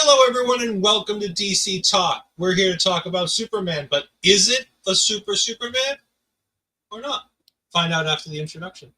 Hello, everyone, and welcome to DC Talk. We're here to talk about Superman, but is it a Superman or not? Find out after the introduction.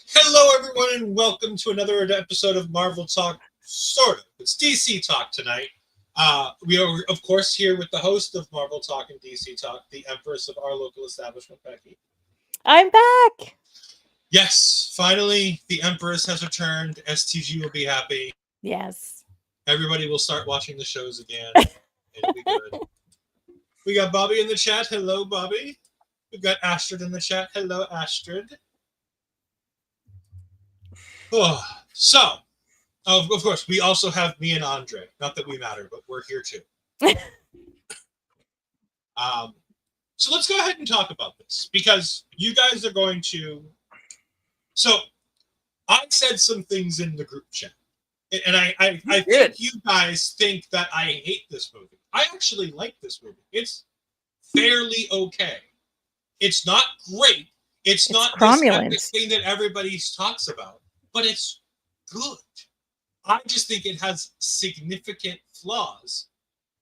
Hello, everyone, and welcome to another episode of Marvel Talk. Sort of. It's DC Talk tonight. We are, of course, here with the host of Marvel Talk and DC Talk, the Empress of our local establishment, Becky. I'm back. Yes, finally, the Empress has returned. STG will be happy. Yes. Everybody will start watching the shows again. It'll be good. We got Bobby in the chat. Hello, Bobby. We've got Astrid in the chat. Hello, Astrid. Oh, so, of course, we also have me and Andre. Not that we matter, but we're here too. So let's go ahead and talk about this because you guys are going to. So I said some things in the group chat, and I think you guys think that I hate this movie. I actually like this movie. It's fairly okay. It's not great. It's not this epic thing that everybody talks about, but it's good. I just think it has significant flaws.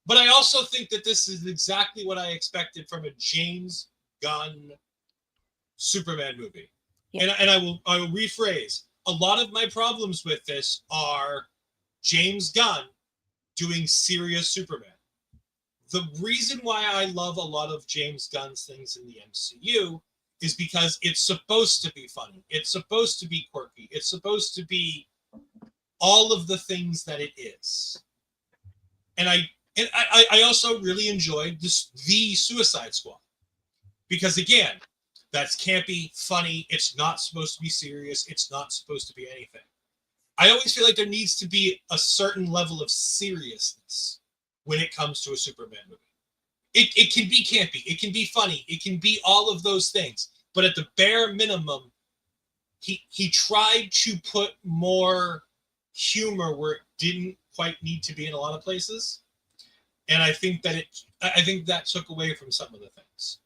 But I also think that this is exactly what I expected from a James Gunn Superman movie. Yeah. And I will rephrase. A lot of my problems with this are James Gunn doing serious Superman. The reason why I love a lot of James Gunn's things in the MCU is because it's supposed to be funny. It's supposed to be quirky. It's supposed to be all of the things that it is. And I also really enjoyed the Suicide Squad. Because again, that's campy, funny. It's not supposed to be serious. It's not supposed to be anything. I always feel like there needs to be a certain level of seriousness when it comes to a Superman movie. It can be campy. It can be funny. It can be all of those things. But at the bare minimum, he tried to put more humor where it didn't quite need to be in a lot of places. And I think that took away from some of the things.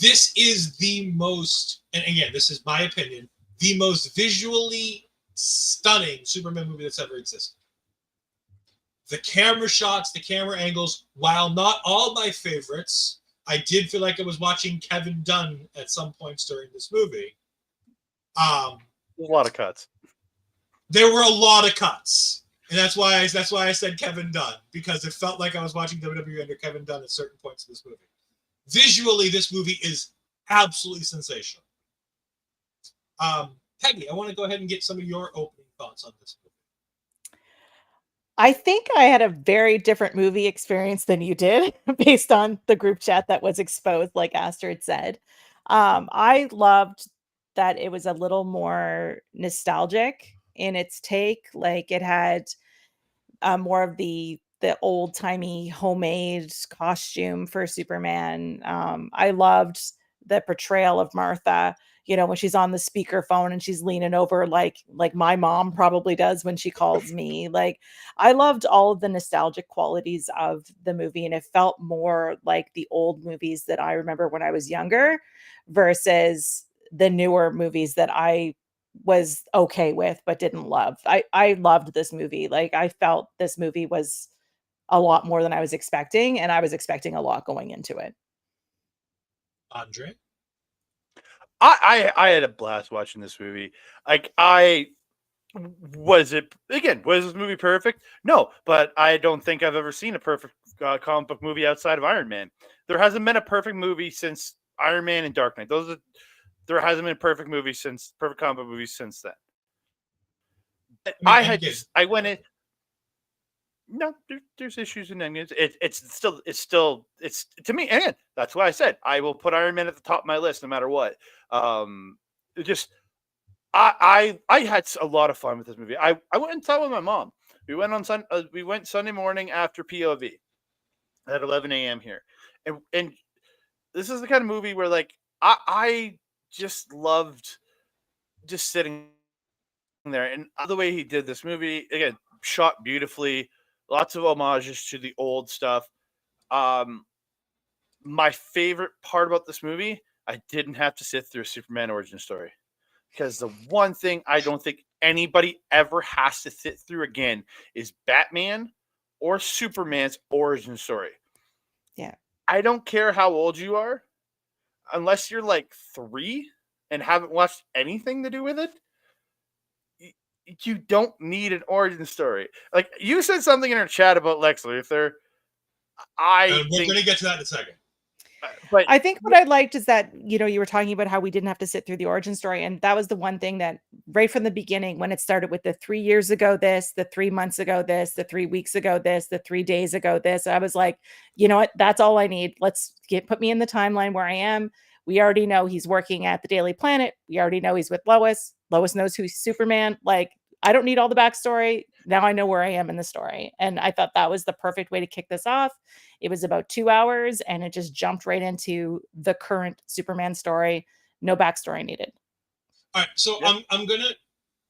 This is the most, and again, this is my opinion, the most visually stunning Superman movie that's ever existed. The camera shots, the camera angles, while not all my favorites, I did feel like I was watching Kevin Dunn at some points during this movie. A lot of cuts. There were a lot of cuts. And that's why I said Kevin Dunn, because it felt like I was watching WWE under Kevin Dunn at certain points in this movie. Visually, this movie is absolutely sensational. Peggy, I want to go ahead and get some of your opening thoughts on this movie. I think I had a very different movie experience than you did based on the group chat that was exposed, like Astrid said. I loved that it was a little more nostalgic in its take. Like it had more of the old-timey homemade costume for Superman. I loved the portrayal of Martha, when she's on the speakerphone and she's leaning over like my mom probably does when she calls me. Like I loved all of the nostalgic qualities of the movie, and it felt more like the old movies that I remember when I was younger versus the newer movies that I was okay with but didn't love. I loved this movie. Like I felt this movie was a lot more than I was expecting, and I was expecting a lot going into it. Andre? I had a blast watching this movie. Like was this movie perfect? No, but I don't think I've ever seen a perfect comic book movie outside of Iron Man. There hasn't been a perfect movie since Iron Man and Dark Knight. There hasn't been a perfect comic book movie since then. I went in. No, there's issues in Endgame. It's to me, and that's why I said I will put Iron Man at the top of my list no matter what. I had a lot of fun with this movie. I went and saw it with my mom. We went Sunday morning after POV at 11 a.m. here, and this is the kind of movie where like I just loved just sitting there, and the way he did this movie, again, shot beautifully, lots of homages to the old stuff. My favorite part about this movie, I didn't have to sit through a Superman origin story, because the one thing I don't think anybody ever has to sit through again is Batman or Superman's origin story. Yeah. I don't care how old you are, unless you're like 3 and haven't watched anything to do with it. You don't need an origin story. Like, you said something in our chat about Lex Luthor. We're going to get to that in a second. But I think what I liked is that, you know, you were talking about how we didn't have to sit through the origin story. And that was the one thing that right from the beginning, when it started with the 3 years ago, this, the 3 months ago, this, the 3 weeks ago, this, the 3 days ago, this, I was like, you know what? That's all I need. Put me in the timeline where I am. We already know he's working at the Daily Planet. We already know he's with Lois. Lois knows who's Superman. Like, I don't need all the backstory. Now I know where I am in the story. And I thought that was the perfect way to kick this off. It was about 2 hours and it just jumped right into the current Superman story. No backstory needed. All right. So Yep.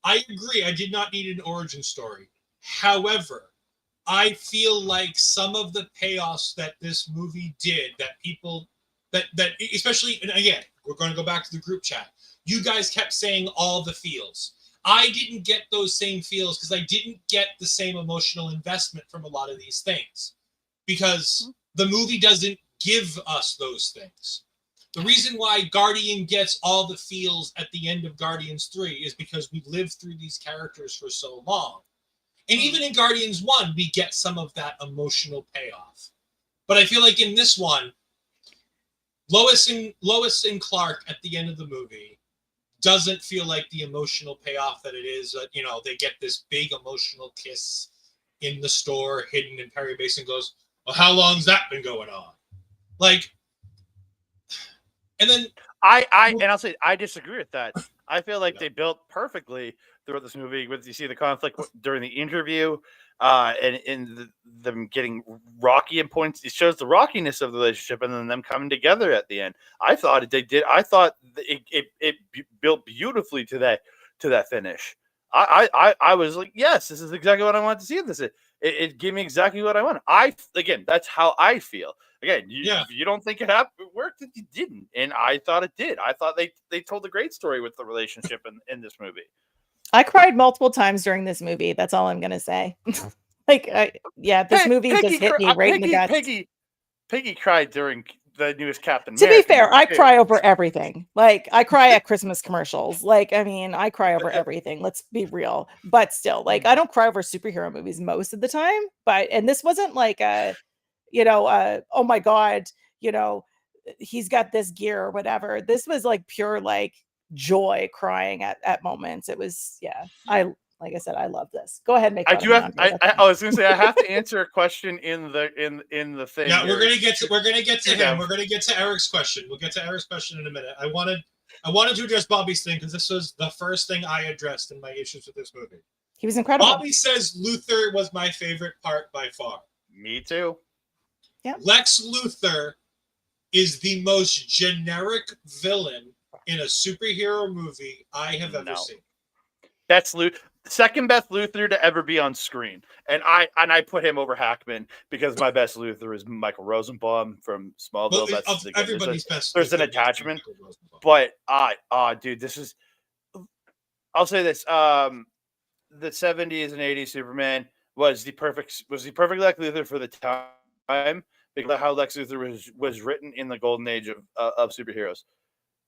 I agree. I did not need an origin story. However, I feel like some of the payoffs that this movie did, that people, that especially, and again, we're going to go back to the group chat. You guys kept saying all the feels. I didn't get those same feels because I didn't get the same emotional investment from a lot of these things, because the movie doesn't give us those things. The reason why Guardian gets all the feels at the end of Guardians 3 is because we lived through these characters for so long. And even in Guardians 1, we get some of that emotional payoff. But I feel like in this one, Lois and Clark at the end of the movie doesn't feel like the emotional payoff that it is. You know, they get this big emotional kiss in the store hidden, and Perry Mason goes, well, how long's that been going on? Like, and then I'll say I disagree with that. I feel like they built perfectly throughout this movie. With you see the conflict during the interview, and them getting rocky in points. It shows the rockiness of the relationship, and then them coming together at the end. I thought it built beautifully to that finish. I was like, yes, this is exactly what I wanted to see in this. It gave me exactly what I want. Again, that's how I feel. Again, you don't think it worked, it didn't, and I thought it did. I thought they told a great story with the relationship in this movie. I cried multiple times during this movie. That's all I'm gonna say. This movie just hit me right in the guts. Peggy cried during the newest Captain To America be fair, movie, I too. cry over everything. Like, I cry at Christmas commercials. Like, I mean, I cry over everything. Let's be real. But still, like, I don't cry over superhero movies most of the time. And this wasn't like oh my God, he's got this gear or whatever. This was like pure like joy crying at moments. It was, like I said, I love this. Go ahead and make I fun do of me, have. Andre. I was going to say I have to answer a question in the thing. yeah, we're here. gonna get to him. Yeah. We're gonna get to Eric's question. We'll get to Eric's question in a minute. I wanted to address Bobby's thing because this was the first thing I addressed in my issues with this movie. He was incredible. Bobby says Luthor was my favorite part by far. Me too. Yeah. Lex Luthor is the most generic villain in a superhero movie I have ever seen. That's second best Luthor to ever be on screen, and I put him over Hackman because my best Luthor is Michael Rosenbaum from Smallville. Well, everybody's best. There's an attachment, but dude, this is. I'll say this: the 70s and 80s Superman was the perfect Lex Luthor for the time, because of how Lex Luthor was written in the golden age of superheroes.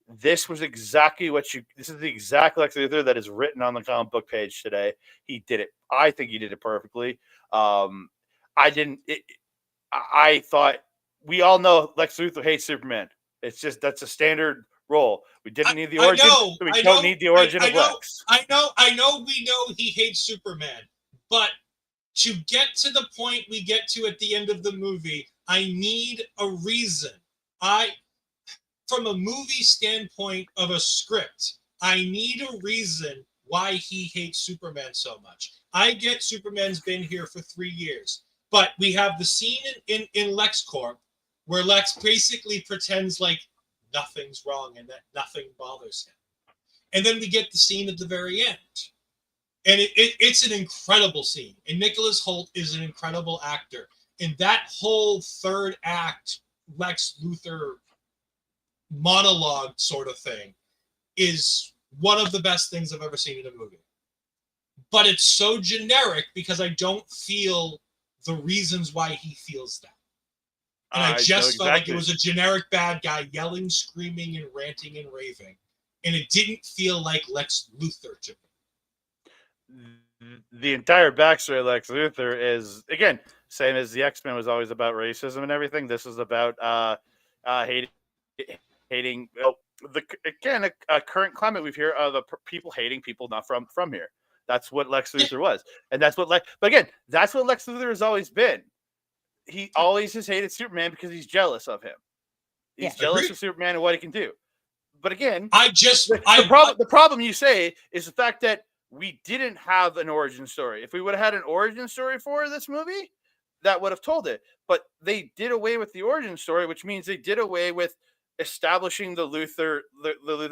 This was exactly this is the exact Lex Luthor that is written on the comic book page today. He did it. I think he did it perfectly. I thought we all know Lex Luthor hates Superman. It's just, that's a standard role. We didn't need the origin. We don't need the origin of Lex. I know we know he hates Superman, but to get to the point we get to at the end of the movie, I need a reason. From a movie standpoint of a script, I need a reason why he hates Superman so much. I get Superman's been here for 3 years, but we have the scene in LexCorp where Lex basically pretends like nothing's wrong and that nothing bothers him. And then we get the scene at the very end. And it's an incredible scene. And Nicholas Hoult is an incredible actor. And that whole third act Lex Luthor monologue sort of thing is one of the best things I've ever seen in a movie. But it's so generic because I don't feel the reasons why he feels that. And I just felt like it was a generic bad guy yelling, screaming, and ranting and raving. And it didn't feel like Lex Luthor to me. The entire backstory of Lex Luthor is, again, same as the X-Men was always about racism and everything. This is about hating a current climate we've here of people hating people not from here. That's what Lex Luthor was, and that's what but again, that's what Lex Luthor has always been. He always has hated Superman because he's jealous of him. He's jealous of Superman and what he can do. But again, the problem you say is the fact that we didn't have an origin story. If we would have had an origin story for this movie, that would have told it. But they did away with the origin story, which means they did away with establishing the Luthor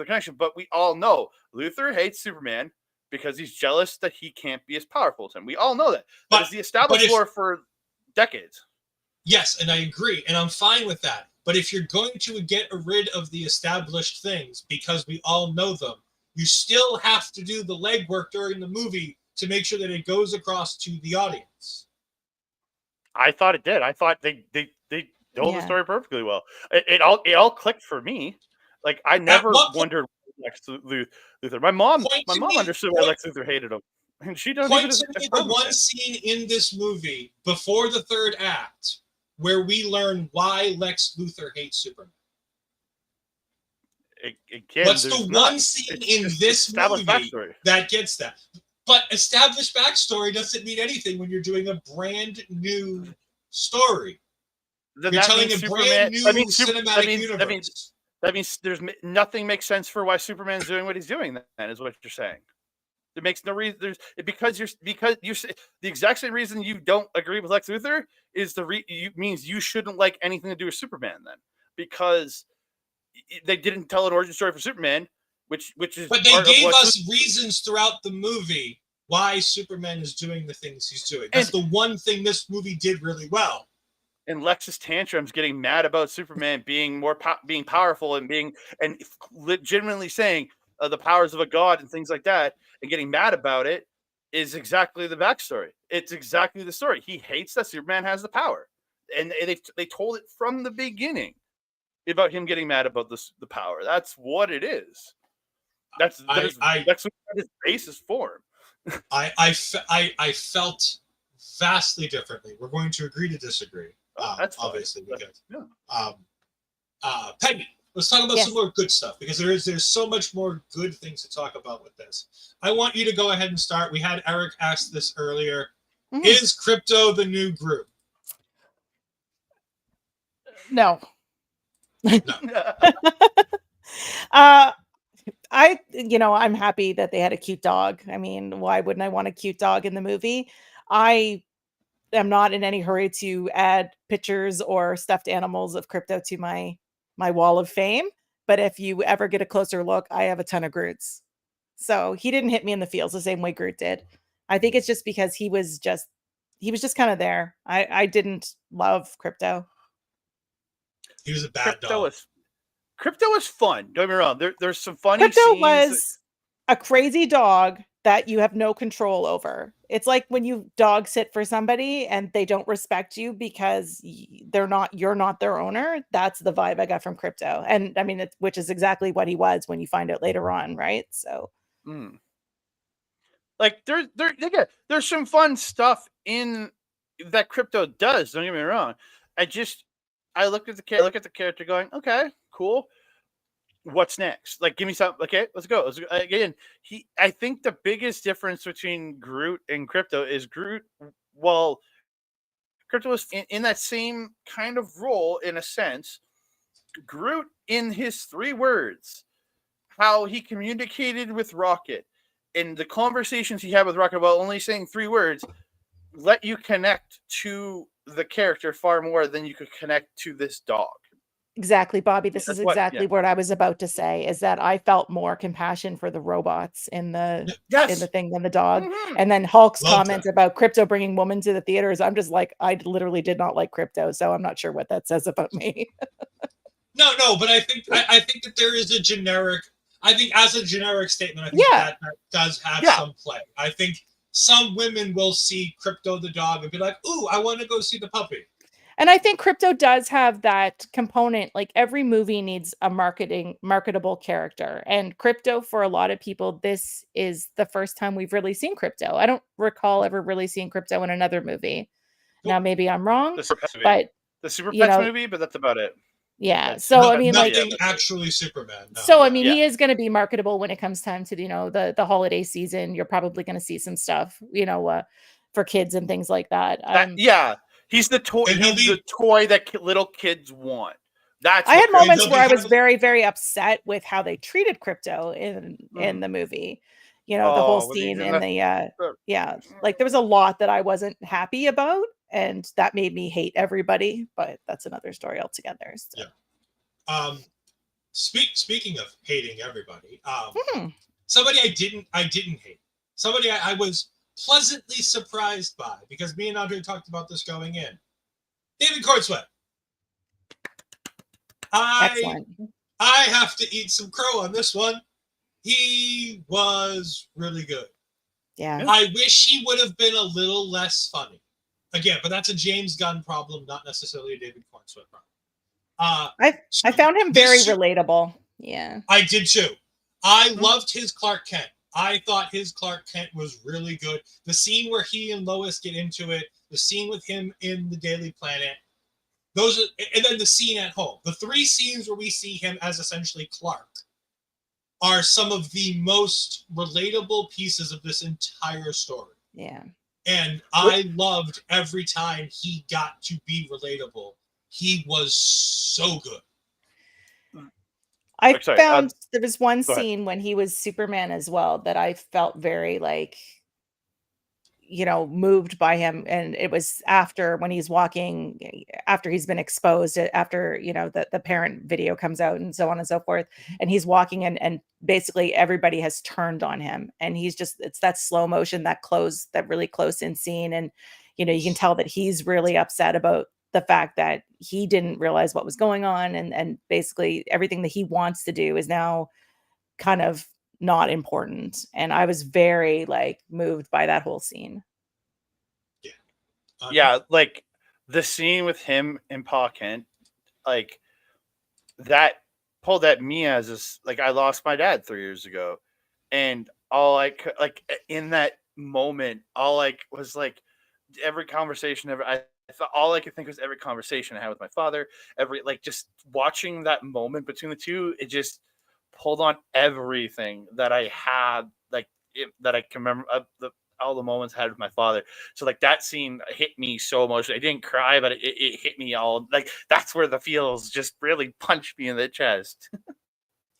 connection. But we all know Luthor hates Superman because he's jealous that he can't be as powerful as him. We all know that. But it's the established lore for decades. Yes, and I agree, and I'm fine with that. But if you're going to get rid of the established things because we all know them, you still have to do the legwork during the movie to make sure that it goes across to the audience. I thought it did. I thought they told the story perfectly well. It all clicked for me. Like I never wondered Lex Luthor. My mom understood why Lex Luthor hated him, and she doesn't. Point to me the one scene in this movie before the third act where we learn why Lex Luthor hates Superman. Again, what's the one scene in this movie that gets that? But established backstory doesn't mean anything when you're doing a brand new story. You're telling a brand new cinematic universe. That means there's nothing makes sense for why Superman's doing what he's doing. Then is what you're saying. It makes no reason. Because the exact same reason you don't agree with Lex Luthor is means you shouldn't like anything to do with Superman. Then because they didn't tell an origin story for Superman, which is. But they gave us reasons throughout the movie why Superman is doing the things he's doing. That's the one thing this movie did really well. And Lex's tantrums, getting mad about Superman being being powerful and legitimately saying the powers of a god and things like that, and getting mad about it, is exactly the backstory. It's exactly the story. He hates that Superman has the power, and they told it from the beginning about him getting mad about the power. That's what it is. That's what his basis for. I felt vastly differently. We're going to agree to disagree. That's obviously because Peggy, let's talk about some more good stuff because there's so much more good things to talk about with this. I want you to go ahead and start. We had Eric ask this earlier. Mm-hmm. Is Crypto the new Groot? No. I'm happy that they had a cute dog. I mean, why wouldn't I want a cute dog in the movie? I am not in any hurry to add pictures or stuffed animals of Crypto to my wall of fame. But if you ever get a closer look, I have a ton of Groots. So he didn't hit me in the feels the same way Groot did. I think it's just because he was just kind of there. I didn't love Crypto. He was a bad dog. Crypto was fun. Don't get me wrong. There's some funny Crypto scenes. Was a crazy dog that you have no control over. It's like when you dog sit for somebody and they don't respect you because you're not their owner. That's the vibe I got from Crypto. And I mean, which is exactly what he was when you find out later on. Right. So. Like there's some fun stuff in that Crypto does. Don't get me wrong. I look at the character going, okay, cool. What's next? Like, give me something. Okay, let's go. Again, I think the biggest difference between Groot and Crypto is Groot. Well, Crypto was in that same kind of role in a sense. Groot, in his 3 words, how he communicated with Rocket and the conversations he had with Rocket while only saying 3 words let you connect to the character far more than you could connect to this dog. Exactly, Bobby. This is That's what- exactly what I was about to say, is that I felt more compassion for the robots in the Yes. thing than the dog. Mhm. And then Hulk's Love comment about Crypto bringing women to the theaters, I'm just like, I literally did not like Crypto, so I'm not sure what that says about me. No, but I think that there is a generic. I think as a generic statement, I think Yeah. that does have Yeah. some play. I think some women will see Crypto the dog and be like, "Ooh, I want to go see the puppy." And I think Crypto does have that component. Like every movie needs a marketable character. And Crypto, for a lot of people, this is the first time we've really seen Crypto. I don't recall ever really seeing Crypto in another movie. Now, maybe I'm wrong, The Super Pets movie. but The Super you Pets know, movie, but that's about it. yeah. That's- So no, I mean, like, Nothing actually Superman. No, so I yeah. mean, he is going to be marketable when it comes time to the holiday season. You're probably going to see some stuff, for kids and things like that. Yeah, he's the toy. And he'll He's the toy that little kids want. That's I had what moments he'll where I be was having- very, very upset with how they treated Crypto in the movie. The whole Oh, when he's scene in in the- yeah, like there was a lot that I wasn't happy about, and that made me hate everybody. But that's another story altogether. So. Yeah. Speaking of hating everybody, Hmm. somebody I didn't hate. Somebody I was pleasantly surprised by, because me and Andre talked about this going in. David Cornsweet. Excellent. I have to eat some crow on this one. He was really good. Yeah. I wish he would have been a little less funny. Again, but that's a James Gunn problem, not necessarily a David Cornsweet problem. I found him very relatable. Yeah. I did too. I loved his Clark Kent. I thought his Clark Kent was really good. The scene where he and Lois get into it, the scene with him in the Daily Planet, and then the scene at home. The 3 scenes where we see him as essentially Clark are some of the most relatable pieces of this entire story. Yeah. And I loved every time he got to be relatable. He was so good. I Sorry, found there was one go ahead. scene when he was Superman as well that I felt very moved by him. And it was after when he's walking, after he's been exposed, after, the parent video comes out and so on and so forth. And he's walking and basically everybody has turned on him. And it's that slow motion, that really close in scene. And, you can tell that he's really upset about the fact that he didn't realize what was going on. And basically everything that he wants to do is now kind of not important. And I was very moved by that whole scene. Yeah, like the scene with him and Pa Kent, like that pulled at me as I lost my dad 3 years ago, and all I could in that moment, all was every conversation ever. I thought all I could think was every conversation I had with my father, just watching that moment between the two, it just pulled on everything that I had, that I can remember all the moments I had with my father. So that scene hit me so emotionally. I didn't cry, but it hit me all. That's where the feels just really punched me in the chest.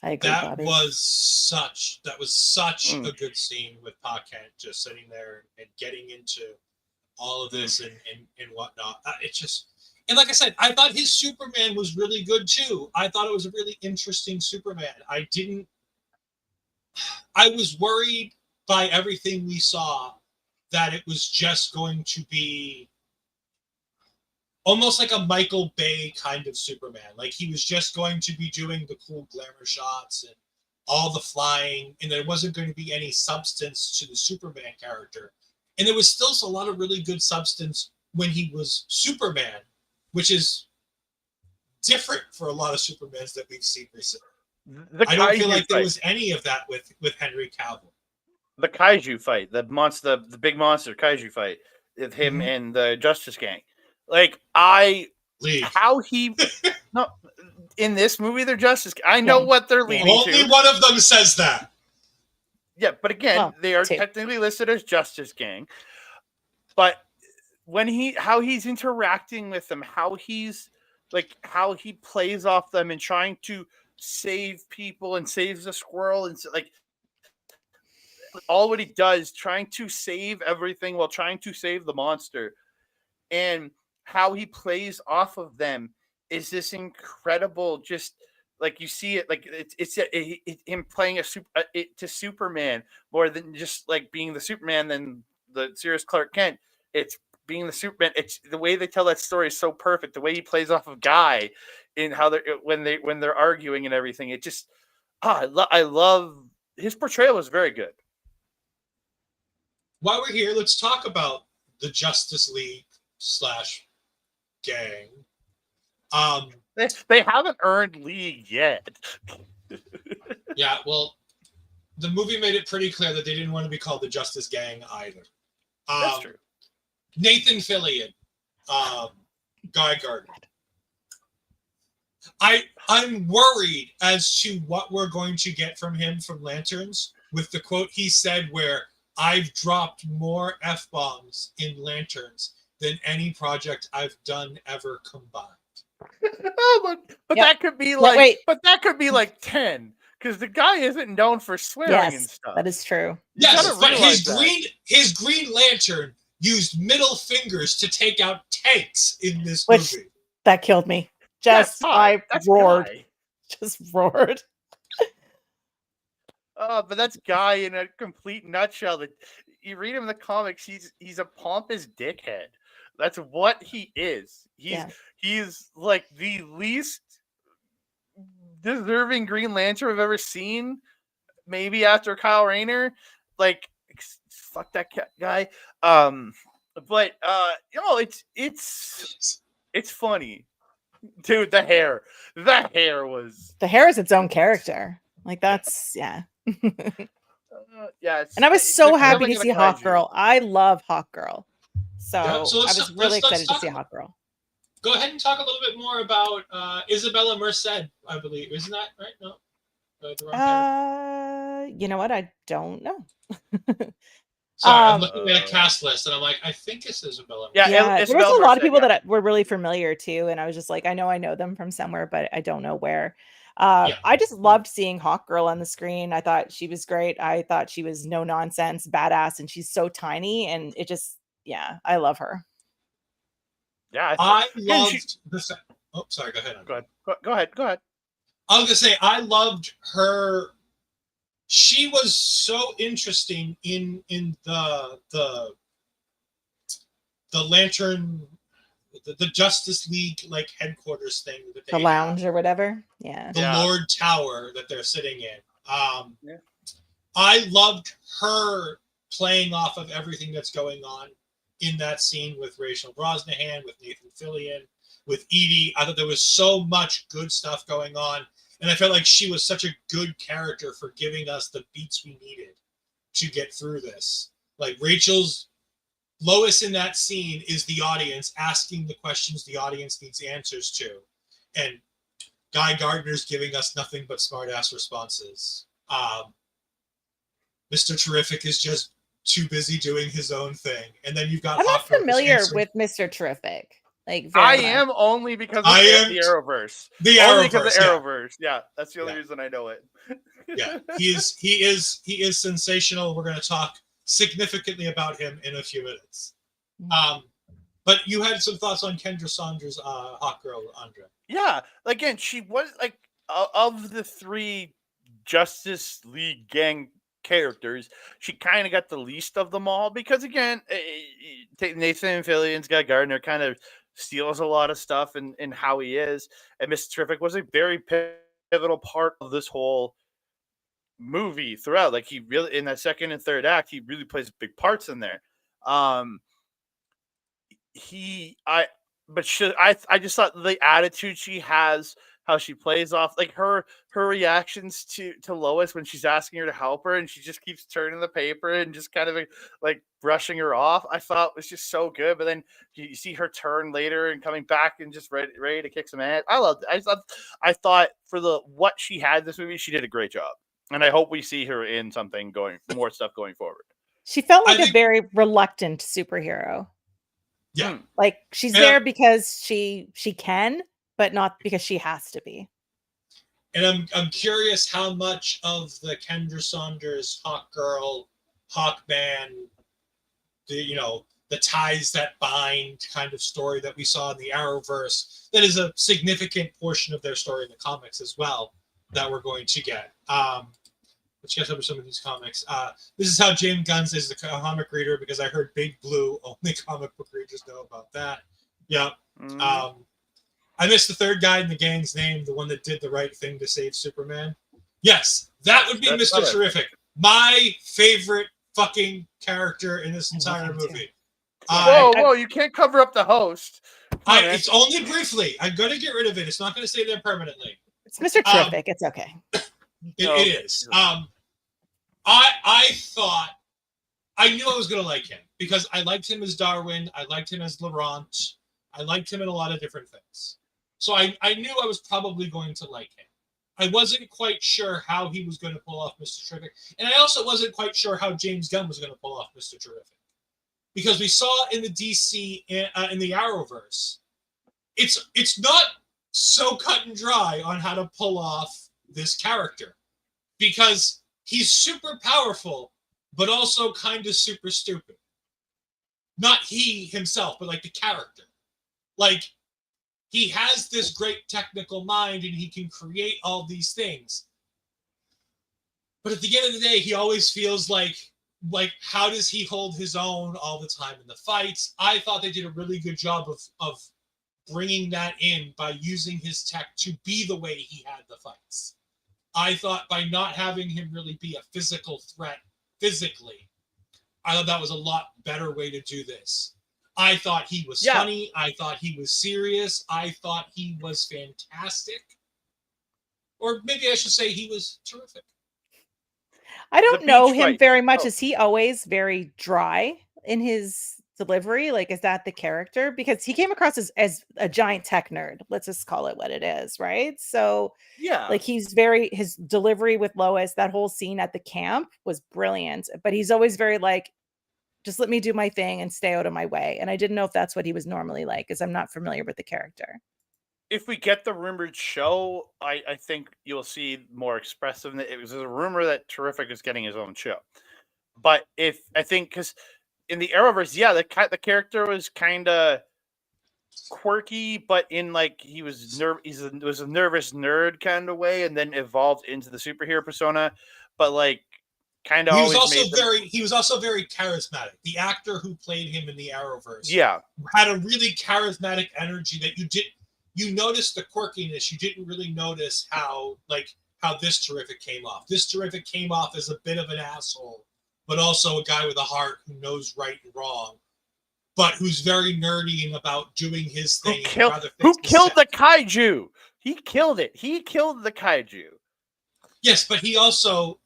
I agree, Bobby. That was such a good scene with Pa Kent just sitting there and getting into all of this and whatnot. And like I said, I thought his Superman was really good too. I thought it was a really interesting Superman. I was worried by everything we saw that it was just going to be almost like a Michael Bay kind of Superman. Like he was just going to be doing the cool glamour shots and all the flying, and there wasn't going to be any substance to the Superman character. And there was still a lot of really good substance when he was Superman, which is different for a lot of Supermans that we've seen recently. I don't feel like there was any of that with Henry Cavill. The kaiju fight, the big monster kaiju fight with him and the Justice Gang. How he no in this movie they're Justice. I know what they're leading to. Only one of them says that. Yeah, but again, they are technically listed as Justice Gang. But how he's interacting with them, how he plays off them and trying to save people and saves the squirrel, and like all what he does, trying to save everything while trying to save the monster, and how he plays off of them is this incredible. Just like you see it, like him playing to Superman more than just like being the Superman than the serious Clark Kent. It's being the Superman. It's the way they tell that story is so perfect. The way he plays off of Guy, in how they're when they're arguing and everything. It just I love his portrayal was very good. While we're here, let's talk about the Justice League / gang. They haven't earned League yet. Yeah, well, the movie made it pretty clear that they didn't want to be called the Justice Gang either. That's true. Nathan Fillion, Guy Gardner. I'm worried as to what we're going to get from him from Lanterns, with the quote he said where I've dropped more F-bombs in Lanterns than any project I've done ever combined. Oh, but that could be like, but that could be like 10, because the guy isn't known for swearing and stuff. That is true. Yes, but his Green Lantern used middle fingers to take out tanks in this movie. That killed me. I roared. Just roared. But that's Guy in a complete nutshell. That you read him in the comics, he's a pompous dickhead. That's what he is. He's like the least deserving Green Lantern I've ever seen. Maybe after Kyle Rayner, like fuck that guy. But it's funny, dude. The hair is its own character. Like that's yeah. And I was so happy to see Hawkgirl. I love Hawkgirl. So I was really excited to see Hawkgirl. Go ahead and talk a little bit more about Isabella Merced, I believe. Isn't that right? No. You know what? I don't know. Sorry, I'm looking at a cast list and I'm like, I think it's Isabella. Yeah, there was a lot of people that were really familiar too, and I was just like, I know them from somewhere, but I don't know where. I just loved seeing Hawkgirl on the screen. I thought she was great. I thought she was no nonsense, badass, and she's so tiny, and it just, I love her. Yeah, I loved this. Oh, sorry. Go ahead. Go ahead. I was gonna say I loved her. She was so interesting in the Lantern, the Justice League like headquarters thing that the lounge or whatever. Yeah, the Lord Tower that they're sitting in. I loved her playing off of everything that's going on in that scene with Rachel Brosnahan, with Nathan Fillion, with Edie. I thought there was so much good stuff going on. And I felt like she was such a good character for giving us the beats we needed to get through this. Like Lois in that scene is the audience asking the questions the audience needs answers to. And Guy Gardner's giving us nothing but smart-ass responses. Mr. Terrific is just too busy doing his own thing. And then you've got I'm not familiar with Mr. Terrific. Like I am only because of the Arrowverse. The Arrowverse. Only because of the Arrowverse. Yeah, that's the only reason I know it. Yeah, he is sensational. We're going to talk significantly about him in a few minutes. But you had some thoughts on Kendra Saunders' Hawkgirl, Andre. Yeah, again, she was like of the three Justice League gang characters, she kind of got the least of them all because again, Nathan Fillion's Guy Gardner kind of steals a lot of stuff in how he is, and Mr. Terrific was a very pivotal part of this whole movie throughout. Like he really, in that second and third act, he really plays big parts in there. I just thought the attitude she has, how she plays off, like her reactions to Lois when she's asking her to help her and she just keeps turning the paper and just kind of like brushing her off, I thought was just so good. But then you see her turn later and coming back and just ready to kick some ass. I thought for what she had this movie, she did a great job. And I hope we see her in something more stuff going forward. She felt like a very reluctant superhero. Yeah. Like she's there because she can, but not because she has to be. And I'm curious how much of the Kendra Saunders Hawk Girl, Hawkman, the ties that bind kind of story that we saw in the Arrowverse, that is a significant portion of their story in the comics as well, that we're going to get. Let's get over some of these comics. This is how James Gunn is the comic reader, because I heard Big Blue, only comic book readers know about that. Yep. Mm-hmm. I missed the third guy in the gang's name, the one that did the right thing to save Superman. Yes, that would be Mr. Terrific. My favorite fucking character in this entire movie. Whoa, you can't cover up the host. It's only briefly. I'm going to get rid of it. It's not going to stay there permanently. It's Mr. Terrific. It's okay. It is. I thought, I knew I was going to like him, because I liked him as Darwin. I liked him as Laurent. I liked him in a lot of different things. So I knew I was probably going to like him. I wasn't quite sure how he was going to pull off Mr. Terrific. And I also wasn't quite sure how James Gunn was going to pull off Mr. Terrific. Because we saw in the DC, in the Arrowverse, it's not so cut and dry on how to pull off this character. Because he's super powerful, but also kind of super stupid. Not he himself, but like the character. Like, he has this great technical mind and he can create all these things. But at the end of the day, he always feels like how does he hold his own all the time in the fights? I thought they did a really good job of bringing that in by using his tech to be the way he had the fights. I thought by not having him really be a physical threat physically, I thought that was a lot better way to do this. I thought he was funny. I thought he was serious. I thought he was fantastic. Or maybe I should say he was terrific. I don't know him very much. Is he always very dry in his delivery? Like, is that the character? Because he came across as a giant tech nerd. Let's just call it what it is, right? So, like, his delivery with Lois, that whole scene at the camp was brilliant. But he's always very like, just let me do my thing and stay out of my way. And I didn't know if that's what he was normally like, because I'm not familiar with the character. If we get the rumored show, I think you'll see more expressiveness. It was a rumor that Terrific is getting his own show. But because in the Arrowverse, the character was kind of quirky, but in like he was a nervous nerd kind of way, and then evolved into the superhero persona. But like, kind of he was also very charismatic. The actor who played him in the Arrowverse had a really charismatic energy that you noticed the quirkiness. You didn't really notice how this Terrific came off. This Terrific came off as a bit of an asshole, but also a guy with a heart who knows right and wrong, but who's very nerdy and about doing his thing. Who killed the kaiju? He killed it. He killed the kaiju. Yes, but he also,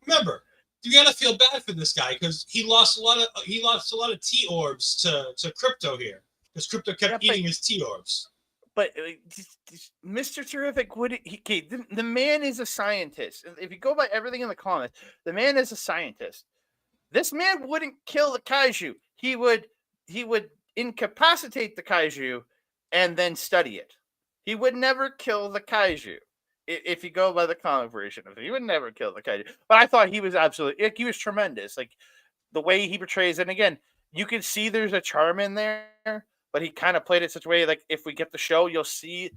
remember, you gotta feel bad for this guy because he lost a lot of T orbs to Crypto here, because Crypto kept eating his T orbs. But Mr. Terrific the man is a scientist. If you go by everything in the comics, the man is a scientist. This man wouldn't kill the kaiju. He would incapacitate the kaiju and then study it. He would never kill the kaiju. If you go by the comic version of it, he would never kill the kaiju. But I thought he was he was tremendous. Like, the way he portrays it. And again, you can see there's a charm in there, but he kind of played it such a way, like, if we get the show, you'll see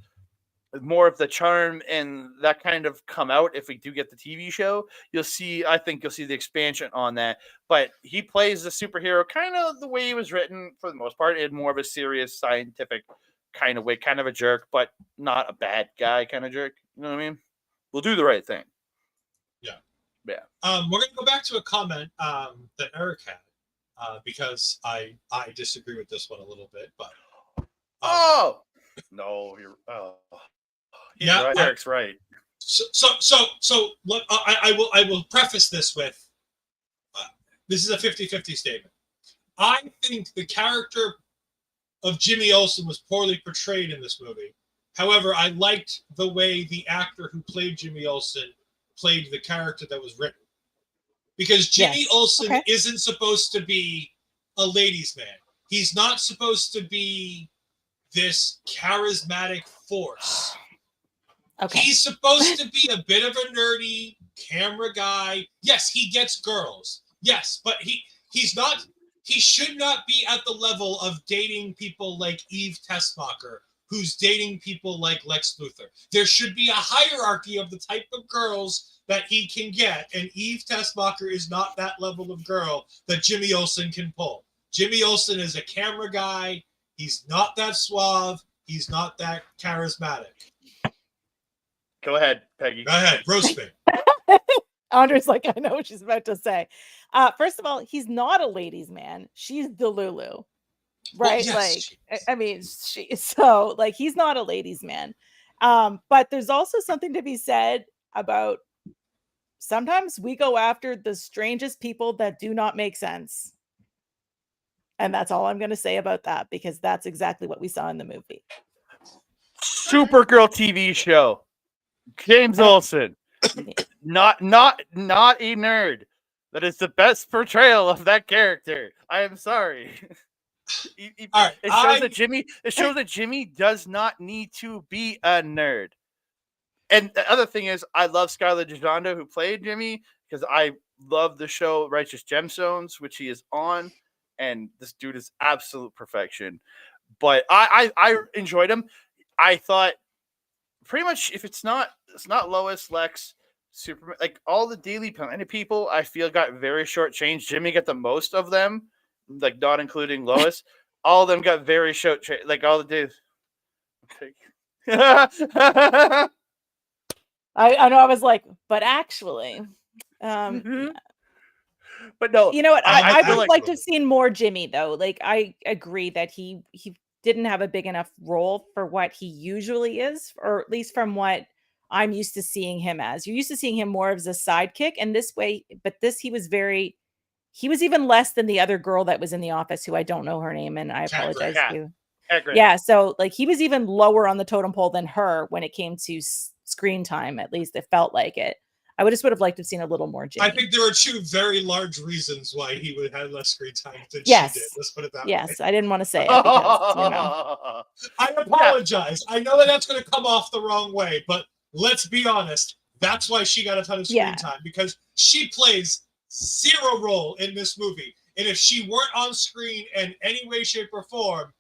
more of the charm and that kind of come out. If we do get the TV show, I think you'll see the expansion on that. But he plays the superhero kind of the way he was written for the most part, in more of a serious, scientific kind of way, kind of a jerk, but not a bad guy kind of jerk. You know what I mean? We'll do the right thing. Yeah. Yeah. We're going to go back to a comment that Eric had, because I disagree with this one a little bit, but. No, you're. Right. Eric's right. So look, I will preface this with, this is a 50-50 statement. I think the character of Jimmy Olsen was poorly portrayed in this movie. However, I liked the way the actor who played Jimmy Olsen played the character that was written. Because Jimmy Olsen isn't supposed to be a ladies' man. He's not supposed to be this charismatic force. Okay. He's supposed to be a bit of a nerdy camera guy. Yes, he gets girls. Yes, but he's not. He should not be at the level of dating people like Eve Tessmacher, who's dating people like Lex Luthor. There should be a hierarchy of the type of girls that he can get, and Eve Tessmacher is not that level of girl that Jimmy Olsen can pull. Jimmy Olsen is a camera guy. He's not that suave. He's not that charismatic. Go ahead, Peggy. Go ahead, roast me. Andre's like, I know what she's about to say. First of all, he's not a ladies' man. She's the Lulu, right? Well, yes, I mean, so like he's not a ladies' man. But there's also something to be said about sometimes we go after the strangest people that do not make sense. And that's all I'm going to say about that, because that's exactly what we saw in the movie. Supergirl TV show. James Olsen. Not a nerd. That is the best portrayal of that character. I am sorry. All right, It shows that Jimmy does not need to be a nerd. And the other thing is, I love Scarlett Johansson, who played Jimmy, because I love the show Righteous Gemstones, which he is on, and this dude is absolute perfection. But I enjoyed him. I thought pretty much if it's not Lois, Lex, Superman, like all the Daily Planet people, I feel got very short change. Jimmy got the most of them, like not including Lois. All of them got very short change, like all the days. Okay. I know. I was like, but actually, But no, you know what? I would like like to have seen more Jimmy, though. Like, I agree that he didn't have a big enough role for what he usually is, or at least from what I'm used to seeing him as. You're used to seeing him more as a sidekick, and this way, but he was even less than the other girl that was in the office, who I don't know her name, and I apologize to. Yeah, so like he was even lower on the totem pole than her when it came to screen time. At least it felt like it. I would have liked to have seen a little more Jimmy. I think there were two very large reasons why he would have less screen time than she did. Let's put it that way. Yes, I didn't want to say it because, you know. I apologize. I know that's going to come off the wrong way, but let's be honest. That's why she got a ton of screen time, because she plays zero role in this movie. And if she weren't on screen in any way, shape, or form,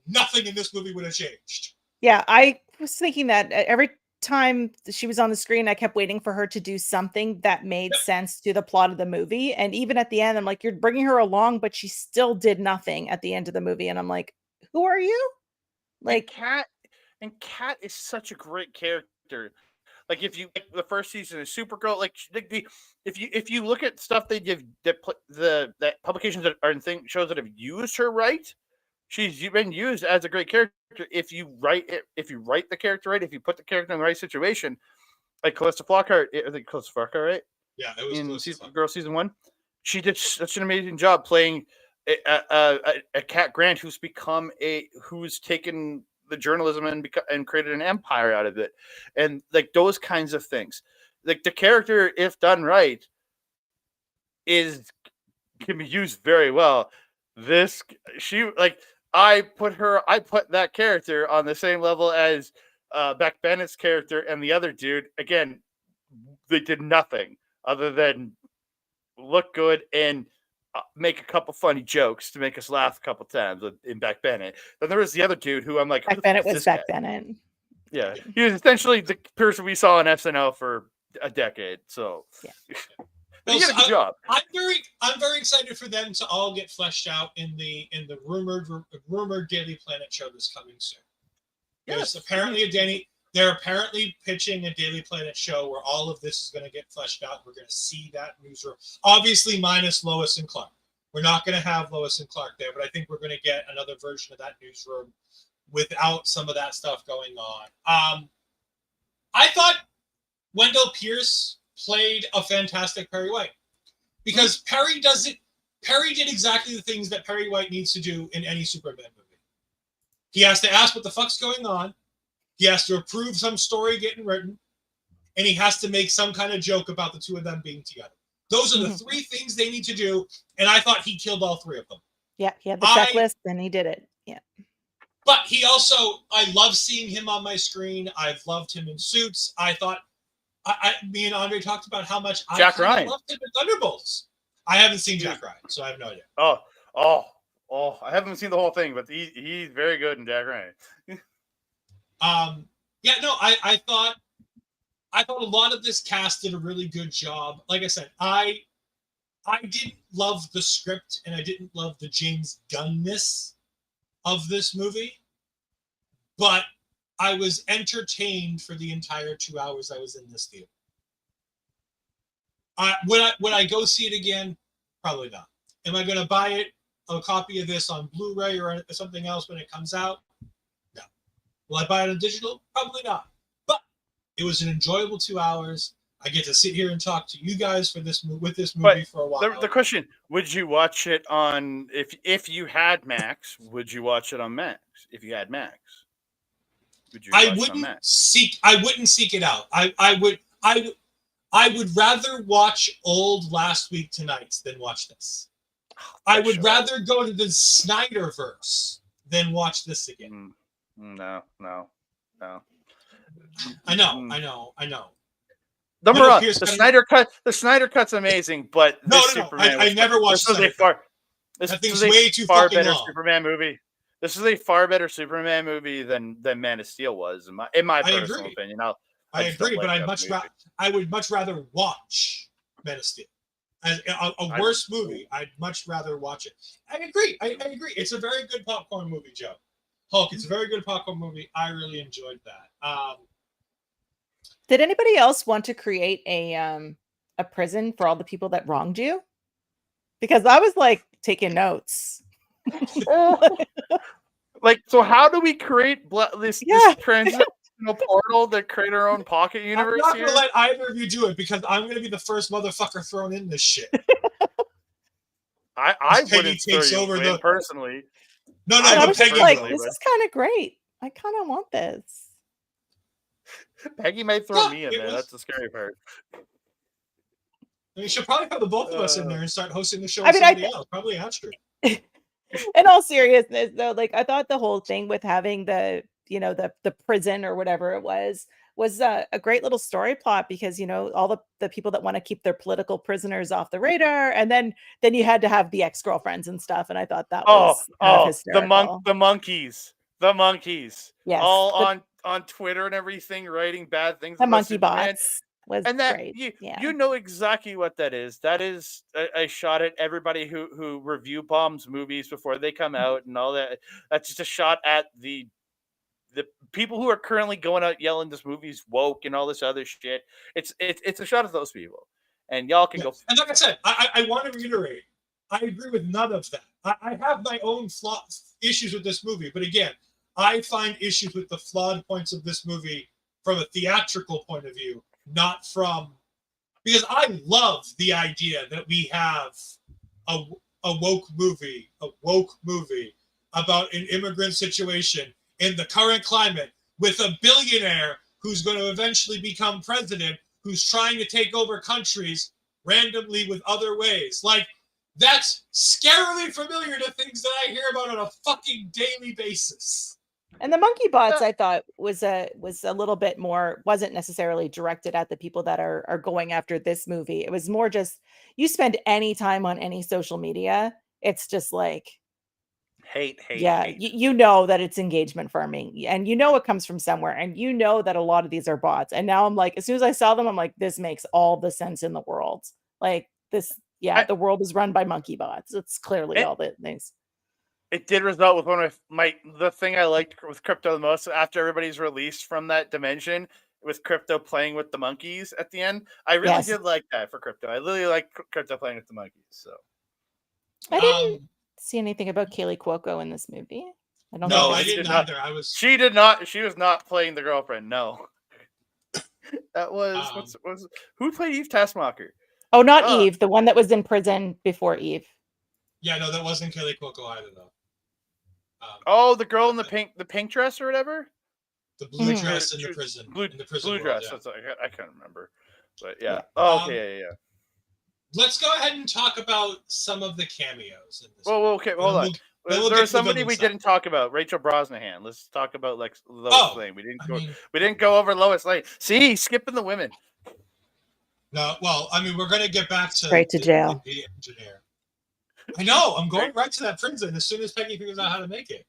nothing in this movie would have changed. Yeah, I was thinking that every time she was on the screen, I kept waiting for her to do something that made sense to the plot of the movie. And even at the end, I'm like, you're bringing her along, but she still did nothing at the end of the movie. And I'm like, who are you? Like, Kat is such a great character. Like, if you like the first season of Supergirl, like if you look at stuff they give the publications that are in shows that have used her right, she's been used as a great character. If you write the character right, if you put the character in the right situation, like Calista Flockhart, I think Calista Flockhart, right? Yeah, it was in Supergirl season 1. She did such an amazing job playing a Cat Grant who's taken the journalism and created an empire out of it, and like those kinds of things. Like the character, if done right, can be used very well. I put that character on the same level as Beck Bennett's character and the other dude. Again, they did nothing other than look good and make a couple funny jokes to make us laugh a couple times in Beck Bennett. Then there was the other dude who I'm like, Beck Bennett was Beck Bennett. Yeah, he was essentially the person we saw on SNL for a decade. So yeah. He did a good job. I'm very excited for them to all get fleshed out in the rumored Daily Planet show that's coming soon. Yes. They're apparently pitching a Daily Planet show where all of this is going to get fleshed out. We're going to see that newsroom, obviously minus Lois and Clark. We're not going to have Lois and Clark there, but I think we're going to get another version of that newsroom without some of that stuff going on. I thought Wendell Pierce played a fantastic Perry White, because Perry did exactly the things that Perry White needs to do in any Superman movie. He has to ask what the fuck's going on. He has to approve some story getting written, and he has to make some kind of joke about the two of them being together. Those are the three things they need to do, and I thought he killed all three of them. Yeah, he had the checklist, and he did it. Yeah. But he also, I love seeing him on my screen. I've loved him in Suits. I thought, me and Andre talked about how much Jack I Ryan. loved him in Thunderbolts. I haven't seen Jack Ryan, so I have no idea. Oh! I haven't seen the whole thing, but he's very good in Jack Ryan. Yeah, no, I thought a lot of this cast did a really good job. Like I said, I didn't love the script and I didn't love the James Gunn-ness of this movie, but I was entertained for the entire 2 hours I was in this theater. Would I go see it again? Probably not. Am I going to buy a copy of this on Blu-ray or something else when it comes out? No. Will I buy it on digital? Probably not. But it was an enjoyable 2 hours. I get to sit here and talk to you guys for this movie for a while. The question: would you watch it on if you had Max? Would you watch it on Max if you had Max? Would you? I wouldn't seek it out. I would rather watch old Last Week Tonights than watch this. I would rather go to the Snyderverse than watch this again. No. I know. Number one, the Snyder Cut's amazing, but no. I never watched Snyder Cut. That thing's way too far fucking better long. Superman movie. This is a far better Superman movie than Man of Steel was, in my personal opinion. I agree, but I would much rather watch Man of Steel. As a worse movie, I'd much rather watch it. I agree. It's a very good popcorn movie, Joe. Hulk, it's a very good popcorn movie. I really enjoyed that. Did anybody else want to create a prison for all the people that wronged you? Because I was like taking notes. Like, so how do we create this transitional portal to create our own pocket universe? I'm not gonna let either of you do it because I'm gonna be the first motherfucker thrown in this shit. I wouldn't takes over the personally. No, but Peggy, like, this is kind of great. I kind of want this. Peggy might throw me in there. That's the scary part. I mean, she'll probably have the both of us in there and start hosting the show with somebody else. Probably Astrid. In all seriousness, though, like I thought the whole thing with having the prison or whatever it was a great little story plot because all the people that want to keep their political prisoners off the radar, and then you had to have the ex-girlfriends and stuff, and I thought that was kind of hysterical. the monkeys, yes, all on Twitter and everything, writing bad things. The monkey bots. And that great. You know exactly what that is. That is a shot at everybody who review bombs movies before they come out and all that. That's just a shot at the people who are currently going out yelling this movie's woke and all this other shit. It's a shot at those people, and y'all can go. And like I said, I want to reiterate, I agree with none of that. I have my own issues with this movie, but again, I find issues with the flawed points of this movie from a theatrical point of view. Not from, because I love the idea that we have a woke movie about an immigrant situation in the current climate with a billionaire who's going to eventually become president, who's trying to take over countries randomly with other ways. Like, that's scarily familiar to things that I hear about on a fucking daily basis. And the monkey bots, I thought, was a little bit more, wasn't necessarily directed at the people that are going after this movie. It was more just, you spend any time on any social media, it's just like hate. You know that it's engagement farming, and it comes from somewhere, and that a lot of these are bots. And now I'm like, as soon as I saw them, I'm like, this makes all the sense in the world. Like this, the world is run by monkey bots. It's clearly all the things. It did result with one of the thing I liked with Crypto the most after everybody's released from that dimension, with Crypto playing with the monkeys at the end. I really did like that for Crypto. I really like Crypto playing with the monkeys. So I didn't see anything about Kaylee Cuoco in this movie. I didn't either. She did not. She was not playing the girlfriend. No, that was who played Eve Taskmacher? Oh, not Eve, the one that was in prison before Eve. Yeah, no, that wasn't Kaylee Cuoco either, though. The girl in the pink dress or whatever. The blue dress in the prison. Blue dress. Yeah. That's I can't remember, but yeah. Yeah. Let's go ahead and talk about some of the cameos in this. Okay, hold on. Then we'll There's get to the somebody villain we side. didn't talk about, Rachel Brosnahan. Let's talk about like Lois Oh, Lane. We I mean, didn't go over Lois Lane. See, skipping the women. no, well, I mean, we're going to get back to Straight to jail. the engineer. I know. I'm going right to that prison as soon as Peggy figures out how to make it.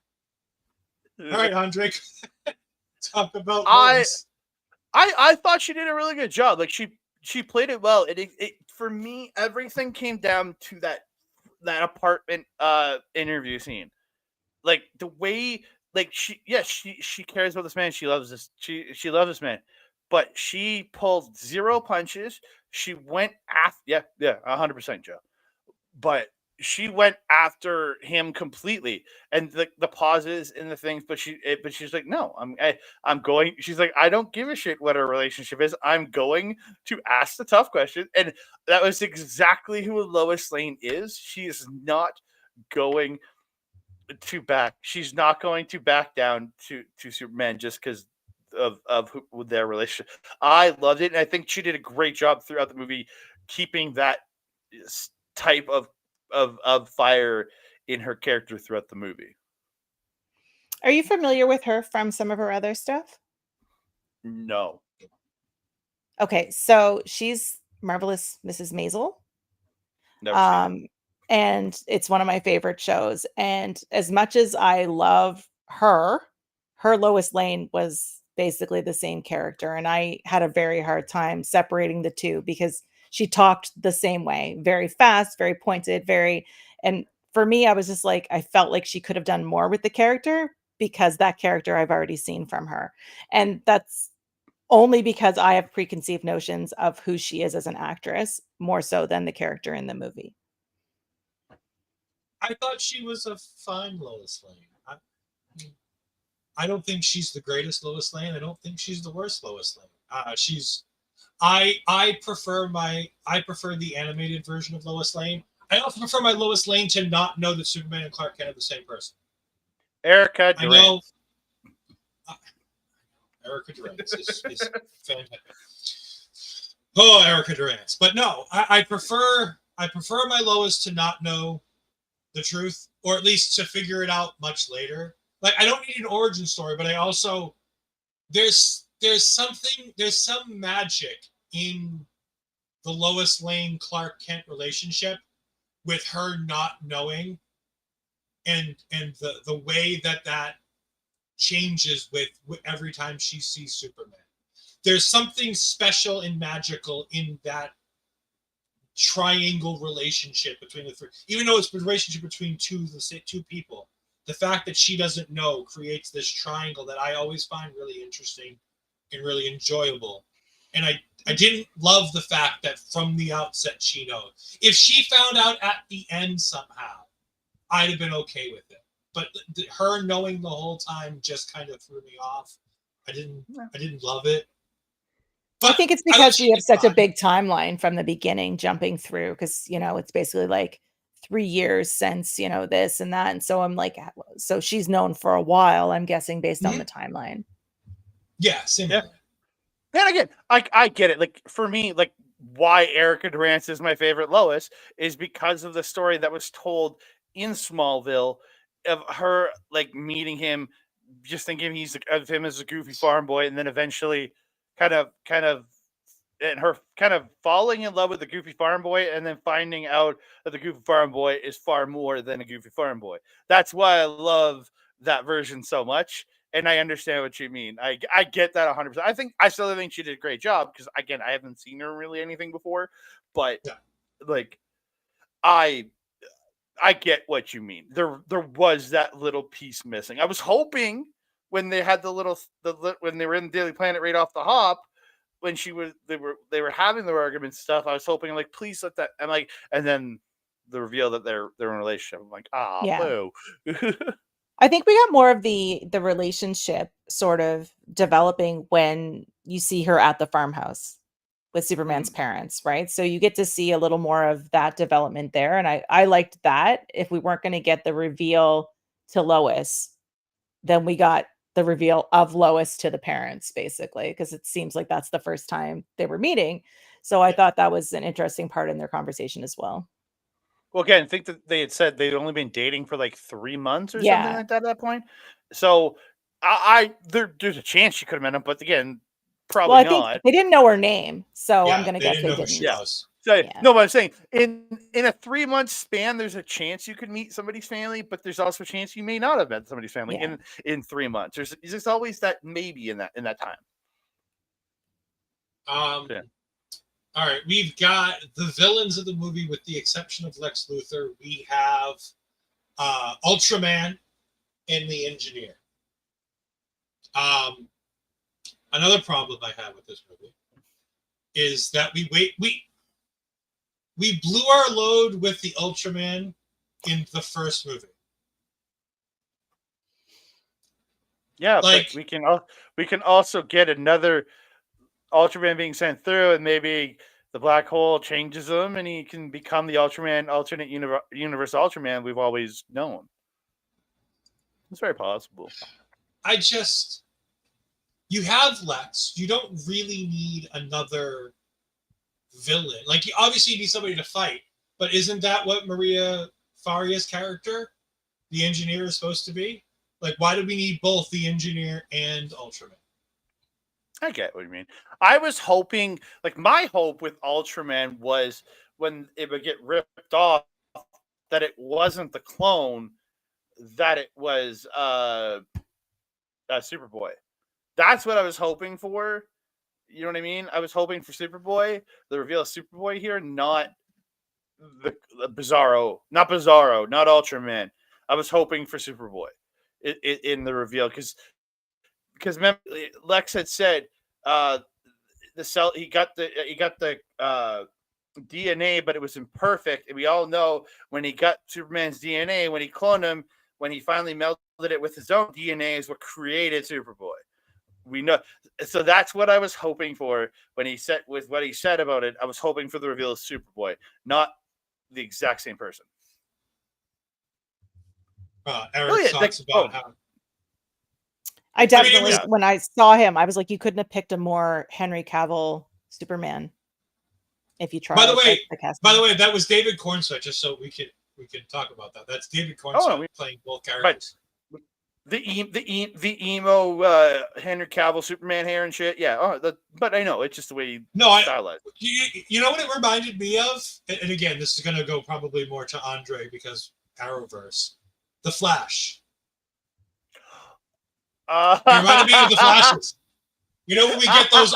All right, Andre, talk about Lois. I thought she did a really good job. Like she played it well. It for me, everything came down to that apartment interview scene. Like the way, like she cares about this man. She loves she loves this man, but she pulled 0 punches. She went after 100% Joe, but she went after him completely, and the pauses and the things. But she's like, no, I'm going. She's like, I don't give a shit what our relationship is. I'm going to ask the tough question, and that was exactly who Lois Lane is. She is not going to back. She's not going to back down to Superman just because of their relationship. I loved it, and I think she did a great job throughout the movie, keeping that type of fire in her character throughout the movie. Are you familiar with her from some of her other stuff? No. Okay, so she's Marvelous Mrs. Maisel. Never seen it. And it's one of my favorite shows. And as much as I love her Lois Lane was basically the same character. And I had a very hard time separating the two because she talked the same way, very fast, very pointed, and for me, I was just like, I felt like she could have done more with the character because that character I've already seen from her. And that's only because I have preconceived notions of who she is as an actress, more so than the character in the movie. I thought she was a fine Lois Lane. I don't think she's the greatest Lois Lane. I don't think she's the worst Lois Lane. I prefer the animated version of Lois Lane. I also prefer my Lois Lane to not know that Superman and Clark Kent are the same person. Erica Durant. I know. Erica Durant is fantastic. Oh, Erica Durant. But no, I prefer my Lois to not know the truth, or at least to figure it out much later. Like, I don't need an origin story, but I also there's some magic in the Lois Lane Clark Kent relationship with her not knowing, and the way that changes with every time she sees Superman. There's something special and magical in that triangle relationship between the three. Even though it's a relationship between two people, the fact that she doesn't know creates this triangle that I always find really interesting and really enjoyable. And I didn't love the fact that from the outset she knows. If she found out at the end somehow, I'd have been okay with it. But her knowing the whole time just kind of threw me off. I didn't love it. But I think it's because we have such a big timeline from the beginning, jumping through, because it's basically like 3 years since this and that, and so I'm like, so she's known for a while, I'm guessing, based on the timeline. Yeah, similar. And again, I get it. Like, for me, like, why Erica Durant is my favorite Lois is because of the story that was told in Smallville of her like meeting him, just thinking of him as a goofy farm boy, and then eventually kind of and her kind of falling in love with the goofy farm boy, and then finding out that the goofy farm boy is far more than a goofy farm boy. That's why I love that version so much. And I understand what you mean. I get that 100%. I still think she did a great job because, again, I haven't seen her really anything before, but like I get what you mean. There was that little piece missing. I was hoping when they had when they were in Daily Planet right off the hop, when they were having their argument stuff, I was hoping, like, please let that, and then the reveal that they're in a relationship. I'm like, boo. I think we got more of the relationship sort of developing when you see her at the farmhouse with Superman's parents, right? So you get to see a little more of that development there. And I liked that. If we weren't going to get the reveal to Lois, then we got the reveal of Lois to the parents, basically, because it seems like that's the first time they were meeting. So I thought that was an interesting part in their conversation as well. Well, again, I think that they had said they'd only been dating for like 3 months or something Yeah. like that at that point. So there's a chance she could have met him, but again, Well, probably I think not. they didn't know her name, so I'm Yeah, gonna they guess didn't they know who she didn't. Yeah. was. So Yeah. no, but I'm saying in a 3 month span, there's a chance you could meet somebody's family, but there's also a chance you may not have met somebody's family Yeah. in 3 months. There's just always that maybe in that time. Yeah. All right, we've got the villains of the movie, with the exception of Lex Luthor. We have Ultraman and the Engineer. Another problem I have with this movie is that we blew our load with the Ultraman in the first movie. Yeah, Like, but we can also get another Ultraman being sent through, and maybe the black hole changes him, and he can become the Ultraman, alternate universe Ultraman we've always known. It's very possible. You have Lex. You don't really need another villain. Like, obviously you need somebody to fight, but isn't that what Maria Faria's character, the Engineer, is supposed to be? Like, why do we need both the Engineer and Ultraman? I get what you mean. I was hoping, like, my hope with Ultraman was when it would get ripped off, that it wasn't the clone, that it was Superboy. That's what I was hoping for. You know what I mean? I was hoping for Superboy, the reveal of Superboy here, not the Bizarro, not Ultraman. I was hoping for Superboy in the reveal because remember, Lex had said the cell he got the DNA, but it was imperfect, and we all know when he got Superman's DNA, when he cloned him, when he finally melted it with his own DNA, is what created Superboy. We know, so that's what I was hoping for when he said with what he said about it. I was hoping for the reveal of Superboy, not the exact same person. Eric talks about how I definitely, was, when I saw him, I was like, you couldn't have picked a more Henry Cavill Superman if you tried. By the way, that was David Cornsweet. Just so we can talk about that. That's David Cornsweet playing both characters. But the emo Henry Cavill Superman hair and shit. Yeah. But I know it's just the way stylized. You know what it reminded me of? And again, this is going to go probably more to Andre because Arrowverse, The Flash. It reminded me of the Flashes. You know when we get those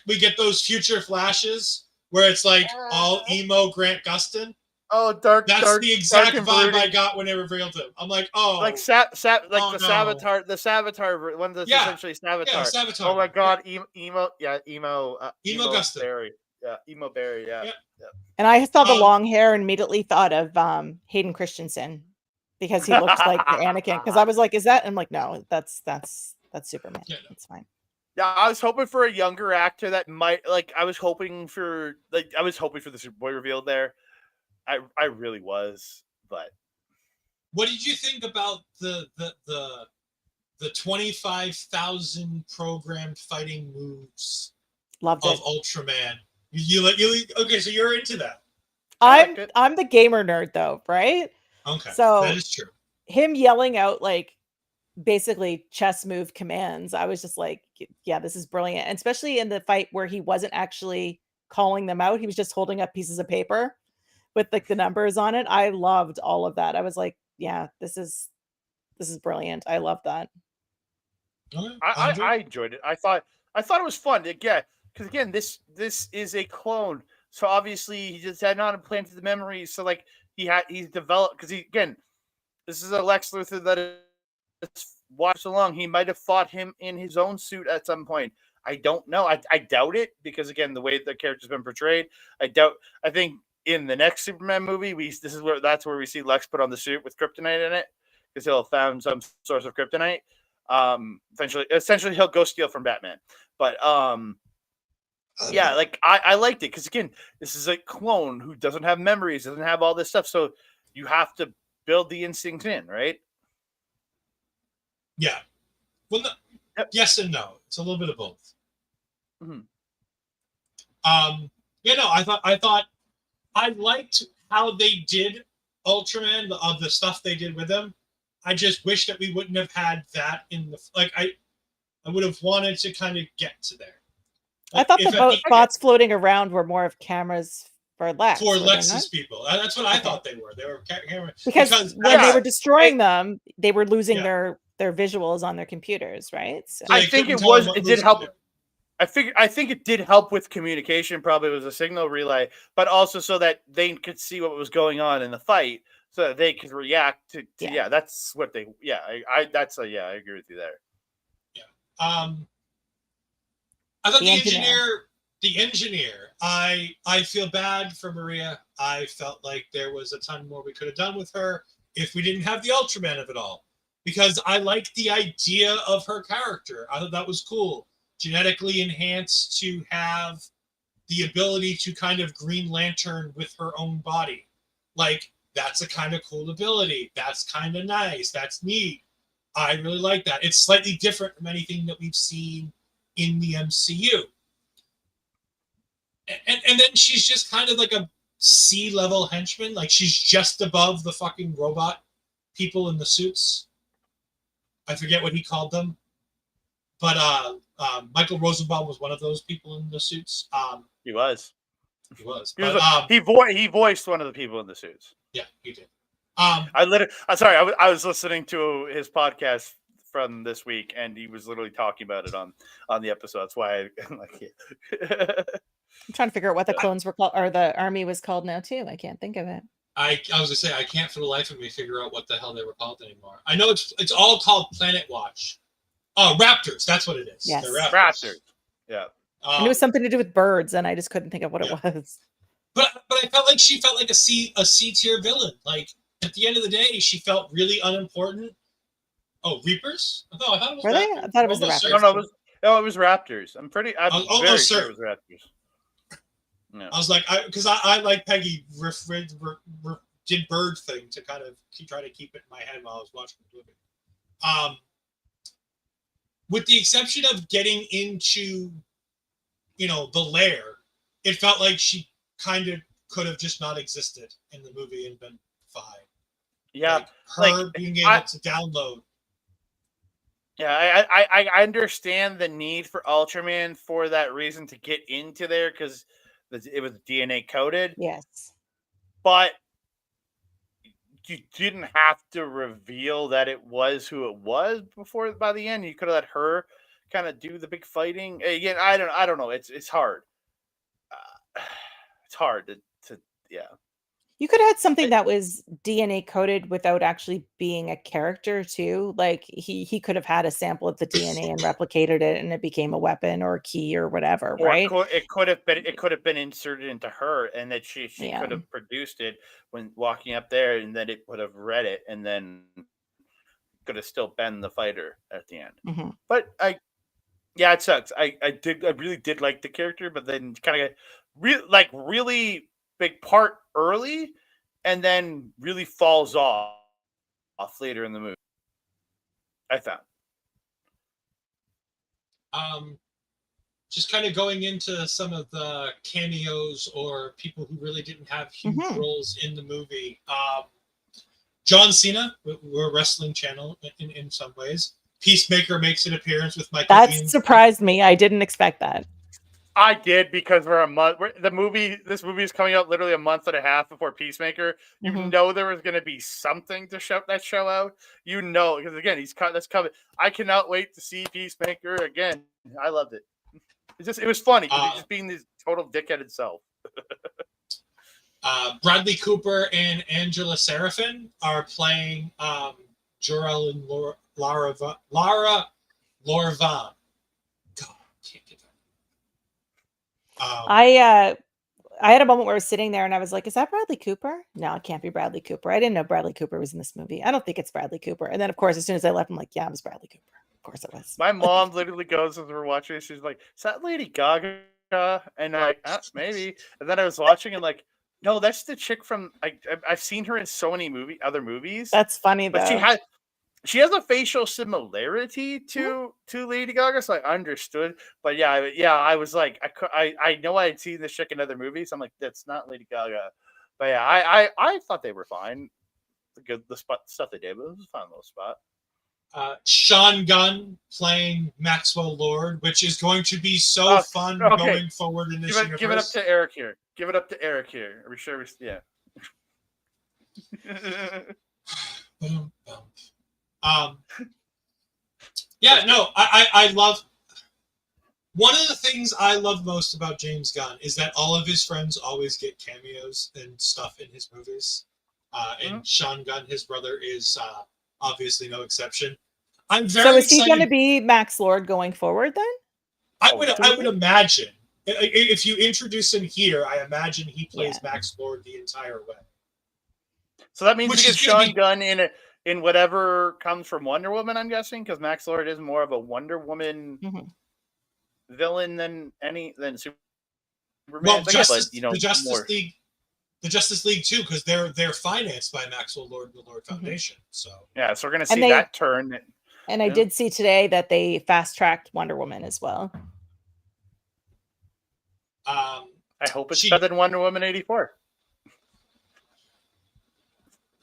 we get those future Flashes where it's like all emo Grant Gustin. Oh, dark. That's the exact vibe I got when they revealed him. I'm like, oh, like the Savitar, the Savitar one that's essentially Savitar. Yeah, Savitar. Oh my god, emo Gustin. Barry. Yeah, emo Barry. Yeah. And I saw the long hair and immediately thought of Hayden Christensen because he looked like the Anakin. Because I was like, is that? I'm like, no, that's Superman. Yeah, no. That's fine. Yeah, I was hoping for a younger actor that might I was hoping for the Superboy reveal there. I really was, but what did you think about the 25,000 programmed fighting moves of Ultraman? Okay, so you're into that. I'm the gamer nerd though, right? Okay, so that is true. Him yelling out basically chess move commands, I was just like, yeah, this is brilliant. And especially in the fight where he wasn't actually calling them out, he was just holding up pieces of paper with the numbers on it. I loved all of that. I was like, yeah, this is brilliant. I love that. I enjoyed it. I thought it was fun. Again, because again, this is a clone. So obviously he just had not implanted the memories. So he's developed, because this is a Lex Luthor that is watched along. He might have fought him in his own suit at some point. I don't know. I doubt it, because again, the way the character's been portrayed, I think in the next Superman movie, that's where we see Lex put on the suit with kryptonite in it, because he'll have found some source of kryptonite. Essentially he'll go steal from Batman. But yeah, I liked it, because again, this is a clone who doesn't have memories, doesn't have all this stuff, so you have to build the instincts in, right? Yeah. Well, no, yes and no. It's a little bit of both. Mm-hmm. I thought I liked how they did Ultraman, of the stuff they did with him. I just wish that we wouldn't have had that in the I would have wanted to kind of get to there. I thought the bots floating around were more of cameras for Lex. For Lex's people. That's what I thought they were. They were cameras. Because when they were destroying them, they were losing their visuals on their computers, right? So I think it did help. I think it did help with communication. Probably was a signal relay, but also so that they could see what was going on in the fight, so that they could react to that's what they. Yeah, I agree with you there. Yeah. I thought the engineer. I feel bad for Maria. I felt like there was a ton more we could have done with her if we didn't have the Ultraman of it all, because I liked the idea of her character. I thought that was cool. Genetically enhanced to have the ability to kind of Green Lantern with her own body. Like, that's a kind of cool ability. That's kind of nice. That's neat. I really like that. It's slightly different from anything that we've seen in the MCU. And then she's just kind of like a C-level henchman. Like, she's just above the fucking robot people in the suits. I forget what he called them. But Michael Rosenbaum was one of those people in the suits. He was. But, he voiced one of the people in the suits. Yeah, he did. I was listening to his podcast from this week, and he was literally talking about it on the episode. That's why I'm like, I'm trying to figure out what the clones were called, or the army was called now too. I can't think of it. I was gonna say I can't for the life of me figure out what the hell they were called anymore. I know it's all called Planet Watch. Oh, Raptors. That's what it is. Yes. Raptors. Yeah. And it was something to do with birds, and I just couldn't think of what it was. But I felt like she felt like a C tier villain. Like, at the end of the day, she felt really unimportant. Oh, Reapers? I thought it was Were Raptors. they? I thought it was the Raptors. It was Raptors. I'm very sure it was Raptors. No. I was like, because I like Peggy did bird thing to kind of try to keep it in my head while I was watching the movie. With the exception of getting into, the lair, it felt like she kind of could have just not existed in the movie and been fine. Yeah, being able to download. Yeah, I understand the need for Ultraman for that reason to get into there because it was DNA coded. Yes, but you didn't have to reveal that it was who it was by the end. You could have let her kind of do the big fighting. Again, I don't know. It's hard. It's hard to yeah. You could have had something that was DNA coded without actually being a character too. Like he could have had a sample of the DNA and replicated it, and it became a weapon or a key or whatever, right? It could have been inserted into her, and that she could have produced it when walking up there, and then it would have read it, and then could have still been the fighter at the end. Mm-hmm. But it sucks. I really did like the character, but then kind of really big part early, and then really falls off later in the movie. I found. Just kind of going into some of the cameos or people who really didn't have huge roles in the movie. John Cena, we're a wrestling channel in some ways. Peacemaker makes an appearance with Michael. That surprised me. I didn't expect that. I did, because we're a month. This movie is coming out literally a month and a half before Peacemaker. You know there was going to be something to show out. Because again, that's coming. I cannot wait to see Peacemaker again. I loved it. It was funny because he's just being this total dickhead itself. Bradley Cooper and Angela Serafin are playing Jor-El and Lara Lorvan. God, can't get that. I had a moment where I was sitting there and I was like, is that Bradley Cooper? No, it can't be Bradley Cooper. I didn't know Bradley Cooper was in this movie. I don't think it's Bradley Cooper. And then, of course, as soon as I left, I'm like, yeah, it was Bradley Cooper. Of course it was. My mom literally goes, as we're watching, she's like, is that Lady Gaga? And I'm like, maybe. And then I was watching and like, no, that's the chick from, I've seen her in so many other movies. That's funny, though. But she has a facial similarity to Lady Gaga, so I understood. But I was like, I know I had seen this chick in other movies. I'm like, that's not Lady Gaga. But yeah, I thought they were fine. The stuff they did, but it was a fun little spot. Sean Gunn playing Maxwell Lord, which is going to be so fun going forward in this universe. Give it up to Eric here. Give it up to Eric here. Are we sure? Yeah. Yeah, no, I love. One of the things I love most about James Gunn is that all of his friends always get cameos and stuff in his movies. And Sean Gunn, his brother, is obviously no exception. I'm very So is he excited. going to be Max Lord going forward then? I would imagine. If you introduce him here, I imagine he plays Max Lord the entire way. So that means he gets Sean Gunn in whatever comes from Wonder Woman, I'm guessing, because Max Lord is more of a Wonder Woman villain than Superman. Well, the Justice League too, because they're financed by Maxwell Lord and the Lord Foundation. So yeah, so we're gonna see that turn. And I did see today that they fast-tracked Wonder Woman as well. I hope it's better than Wonder Woman 84.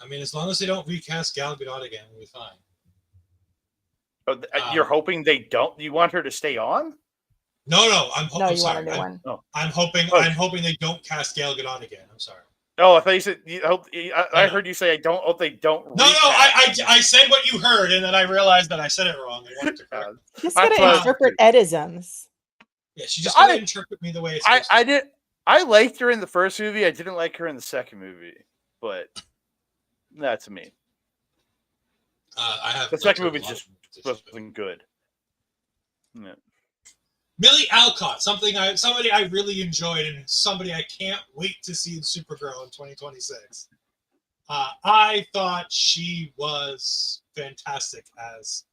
I mean, as long as they don't recast Gal Gadot again, we'll be fine. Oh, you're hoping they don't? You want her to stay on? No, I'm hoping. No, you want a new one. I'm hoping they don't cast Gal Gadot again. I'm sorry. Oh, I thought you said. I heard you say I don't hope they don't. No, I said what you heard, and then I realized that I said it wrong. I wanted to correct. Just gotta interpret Edisms. Yeah, she just gotta interpret me the way it's supposed to. I liked her in the first movie. I didn't like her in the second movie, but that's me. The second movie just wasn't good. Yeah. Millie Alcott, somebody I really enjoyed, and somebody I can't wait to see in Supergirl in 2026. I thought she was fantastic as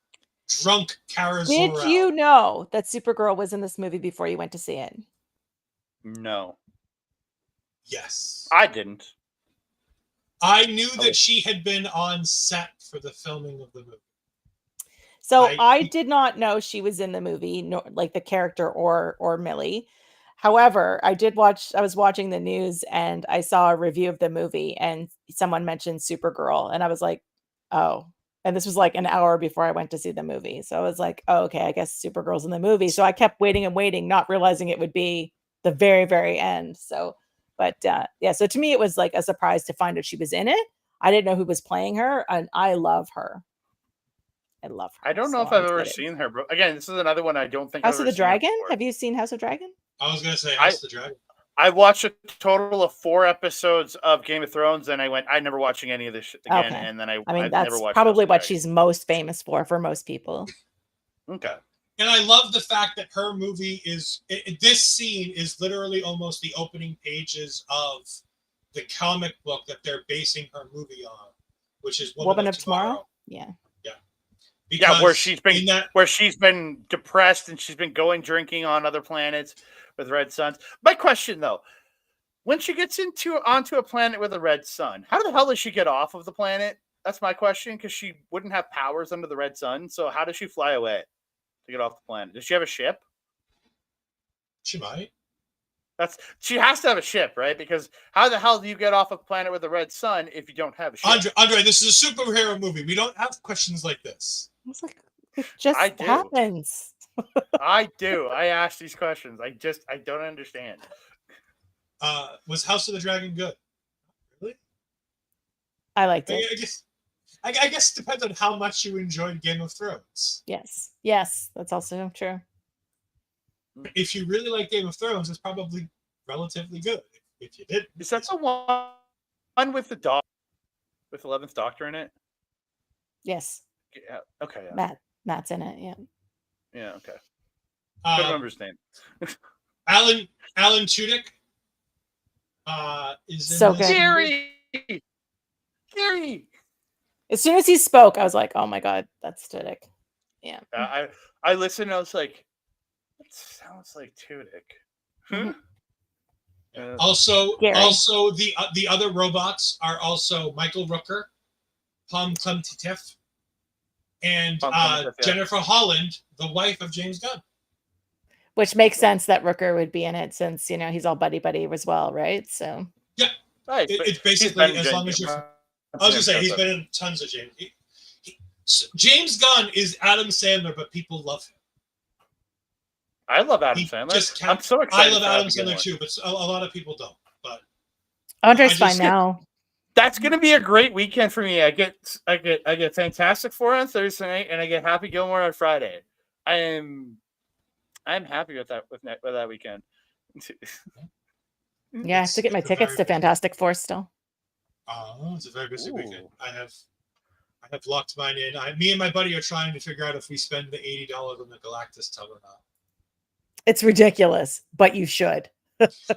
drunk Kara Zor-El. Did you know that Supergirl was in this movie before you went to see it? No. Yes. I didn't. I knew that she had been on set for the filming of the movie. So I did not know she was in the movie, like the character or Millie. However, I was watching the news and I saw a review of the movie and someone mentioned Supergirl and I was like, oh, and this was like an hour before I went to see the movie. So I was like, oh, okay, I guess Supergirl's in the movie. So I kept waiting and waiting, not realizing it would be the very, very end. So, but yeah, so to me, it was like a surprise to find out she was in it. I didn't know who was playing her and I love her. I love her. I don't know if I've ever seen her, but again, this is another one I don't think House of the Dragon. Have you seen House of Dragon? I was gonna say House of the Dragon. I watched a total of 4 episodes of Game of Thrones, and I went, I'm never watching any of this shit again. Okay. And then I mean, that's never watched probably what she's most famous for most people. Okay. And I love the fact that her movie this scene is literally almost the opening pages of the comic book that they're basing her movie on, which is Woman of Tomorrow. Yeah. Because where she's been depressed and she's been going drinking on other planets with red suns. My question though, when she gets onto a planet with a red sun, how the hell does she get off of the planet? That's my question, because she wouldn't have powers under the red sun. So how does she fly away to get off the planet? Does she have a ship? She might. She has to have a ship, right? Because how the hell do you get off a planet with a red sun if you don't have a ship? Andre, this is a superhero movie. We don't have questions like this. It's like it just happens. I do. I ask these questions. I don't understand. Was House of the Dragon good? Really? I liked it. I guess it depends on how much you enjoyed Game of Thrones. Yes, that's also true. If you really like Game of Thrones, it's probably relatively good. If you didn't, is that the one with the dog, with 11th Doctor in it? Yes. Yeah. Okay. Yeah. Matt's in it. Yeah. Yeah. Okay. I don't remember his name. Alan Tudyk is in so good. Gary. As soon as he spoke, I was like, "Oh my god, that's Tudyk." Yeah. I listened. And I was like, "It sounds like Tudyk." Mm-hmm. Also, the other robots are also Michael Rooker, Pom Klementieff, and Jennifer Holland, the wife of James Gunn. Which makes sense that Rooker would be in it since, he's all buddy as well, right? So yeah, Right, It's he's basically been as long as James- you're. I was gonna say he's been in tons of James. James Gunn is Adam Sandler, but people love him. I love Adam He Sandler. just I'm can't. so excited. I love for Adam Happy Sandler Gilmore. too, but a lot of people don't. But Andre's I just- fine now. That's gonna be a great weekend for me. I get Fantastic Four on Thursday night, and I get Happy Gilmore on Friday. I'm happy with that weekend. Yeah, I have to get my it's a tickets very to big- Fantastic Four still. It's a very busy weekend. Ooh. I have locked mine in. Me and my buddy are trying to figure out if we spend the $80 on the Galactus tub or not. It's ridiculous, but you should.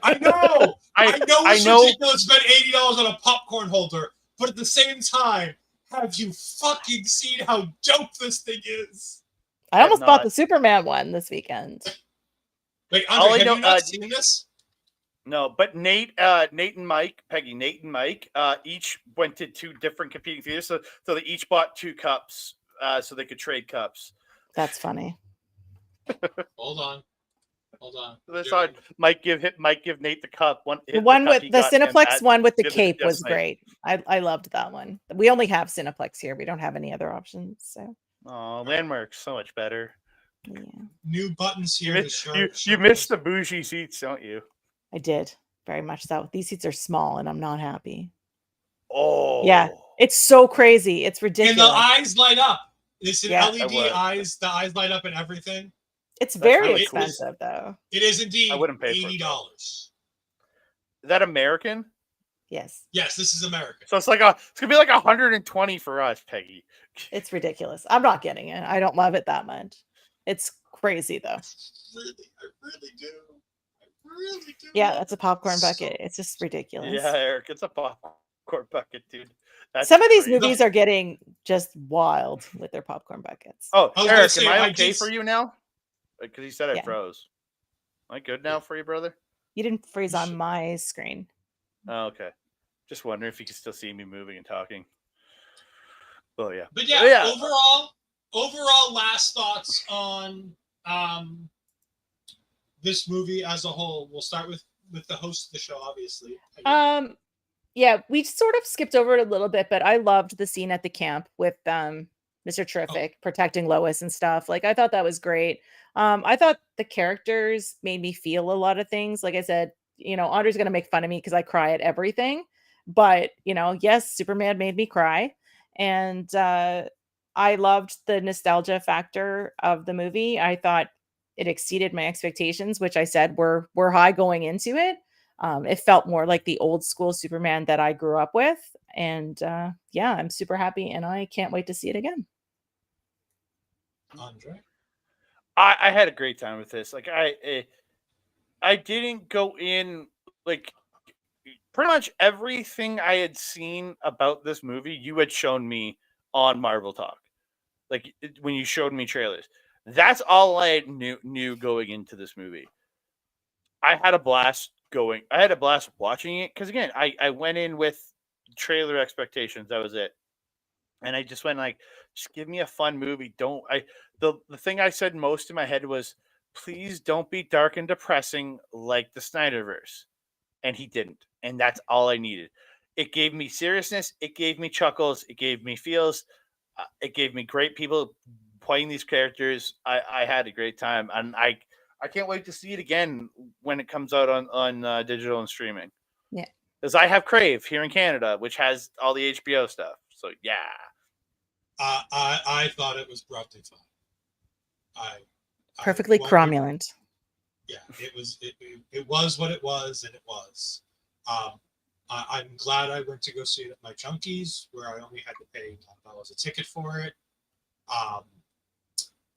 I know. I know I it's know. ridiculous to spend $80 on a popcorn holder, but at the same time, have you fucking seen how dope this thing is? I almost bought not. the Superman one this weekend. Wait, All Andre, I have know- you not seen this? No, but Nate and Mike, each went to two different competing theaters, so they each bought 2 cups, so they could trade cups. That's funny. Hold on. So they saw Mike give Nate the cup. The one with the Cineplex one with the the other cape Death was Knight. great. I loved that one. We only have Cineplex here. We don't have any other options. So Oh, Landmark's so much better. yeah, New buttons You here. you missed the bougie seats, don't you? I did very much so. These seats are small, and I'm not happy. Oh, Yeah. It's so crazy. It's And ridiculous. the eyes light up. It's an Yeah. LED I would. eyes. The eyes light up and everything. It's very really cool. expensive, though. It is indeed I wouldn't pay for it, $80. Is that American? Yes, Yes, this is American. So it's gonna be like 120 for us, Peggy. it's ridiculous. I'm not getting it. I don't love it that much. It's crazy, though. I really do. I really do. Yeah, that's a popcorn So- bucket. It's just ridiculous. Yeah, Eric, it's a popcorn bucket, dude. That's Some of these crazy. movies are getting just wild with their popcorn buckets. Oh, I was gonna Eric, say, am I I okay did- for you now? Because you said I Yeah. froze. Am I good now for you, brother? You didn't freeze on my screen. Oh, okay. Just wondering if you can still see me moving and talking. Well, yeah. But yeah, overall, last thoughts on this movie as a whole. We'll start with the host of the show, obviously. Yeah, we sort of skipped over it a little bit, but I loved the scene at the camp with Mr. Terrific protecting Lois and stuff. Like, I thought that was great. I thought the characters made me feel a lot of things. Like I said, Andre's gonna make fun of me because I cry at everything. But yes, Superman made me cry. And I loved the nostalgia factor of the movie. I thought it exceeded my expectations, which I said were high going into it. It felt more like the old school Superman that I grew up with. And yeah, I'm super happy and I can't wait to see it again. Andre. I had a great time with this. Like I didn't go in like pretty much everything I had seen about this movie. You had shown me on Marvel Talk, like when you showed me trailers. That's all I knew going into this movie. I had a blast watching it because again, I went in with trailer expectations. That was it, and I just went like, just give me a fun movie. The thing I said most in my head was, please don't be dark and depressing like the Snyderverse. And he didn't. And that's all I needed. It gave me seriousness. It gave me chuckles. It gave me feels. It gave me great people playing these characters. I had a great time. And I can't wait to see it again when it comes out on digital and streaming. Yeah. Because I have Crave here in Canada, which has all the HBO stuff. So, yeah. I thought it was broadly fine. Perfectly cromulent. Yeah, it was what it was, and it was. I'm glad I went to go see it at my Junkies, where I only had to pay $9 a ticket for it.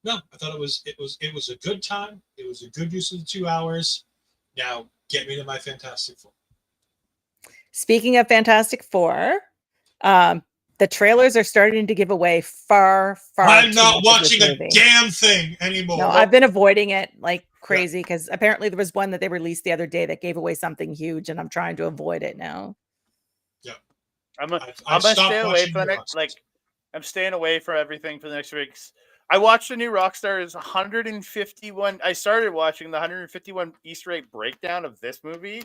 No, I thought it was a good time. It was a good use of the 2 hours. Now get me to my Fantastic Four. Speaking of Fantastic Four, the trailers are starting to give away far. I'm too not much of this watching a movie. damn thing anymore. No, I've been avoiding it like crazy because apparently there was one that they released the other day that gave away something huge, and I'm trying to avoid it now. Yeah, I'm gonna I've stay stopped away watching from the it. Rockstars. Like I'm staying away from everything for the next weeks. I watched the new Rockstars 151. I started watching the 151 Easter egg breakdown of this movie.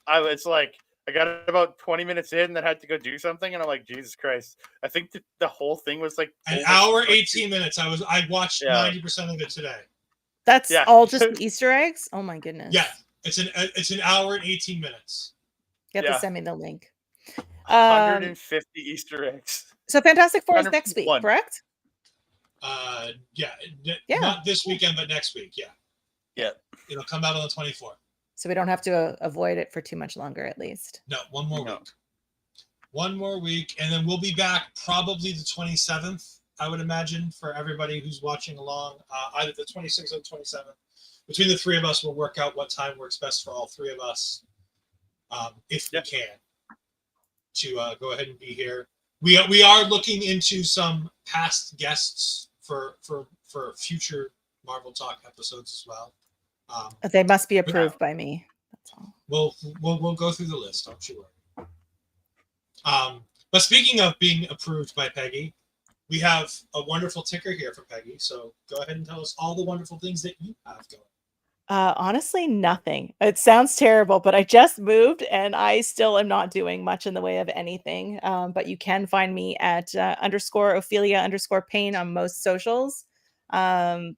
I was like, I got about 20 minutes in and then had to go do something, and I'm like, Jesus Christ! I think the whole thing was like an hour 18 minutes. I watched Yeah. 90% of it today. That's Yeah. all just the Easter eggs? Oh my goodness. Yeah, it's an hour and 18 minutes. You have Yeah. to send me the link. 150 Easter eggs. So Fantastic Four is next week, 101. correct? Yeah, Yeah. not this weekend, but next week. Yeah, Yeah. it'll come out on the 24th. So we don't have to avoid it for too much longer, at least. No, one more No. week. One more week, and then we'll be back probably the 27th, I would imagine, for everybody who's watching along. Either the 26th or the 27th. Between the three of us, we'll work out what time works best for all three of us, if we can, to go ahead and be here. We are looking into some past guests for future Marvel Talk episodes as well. They must be approved by me. That's all. We'll go through the list, don't you worry. But speaking of being approved by Peggy, we have a wonderful ticker here for Peggy. So go ahead and tell us all the wonderful things that you have going. Honestly, nothing. It sounds terrible, but I just moved and I still am not doing much in the way of anything. But you can find me at _Ophelia_Payne on most socials.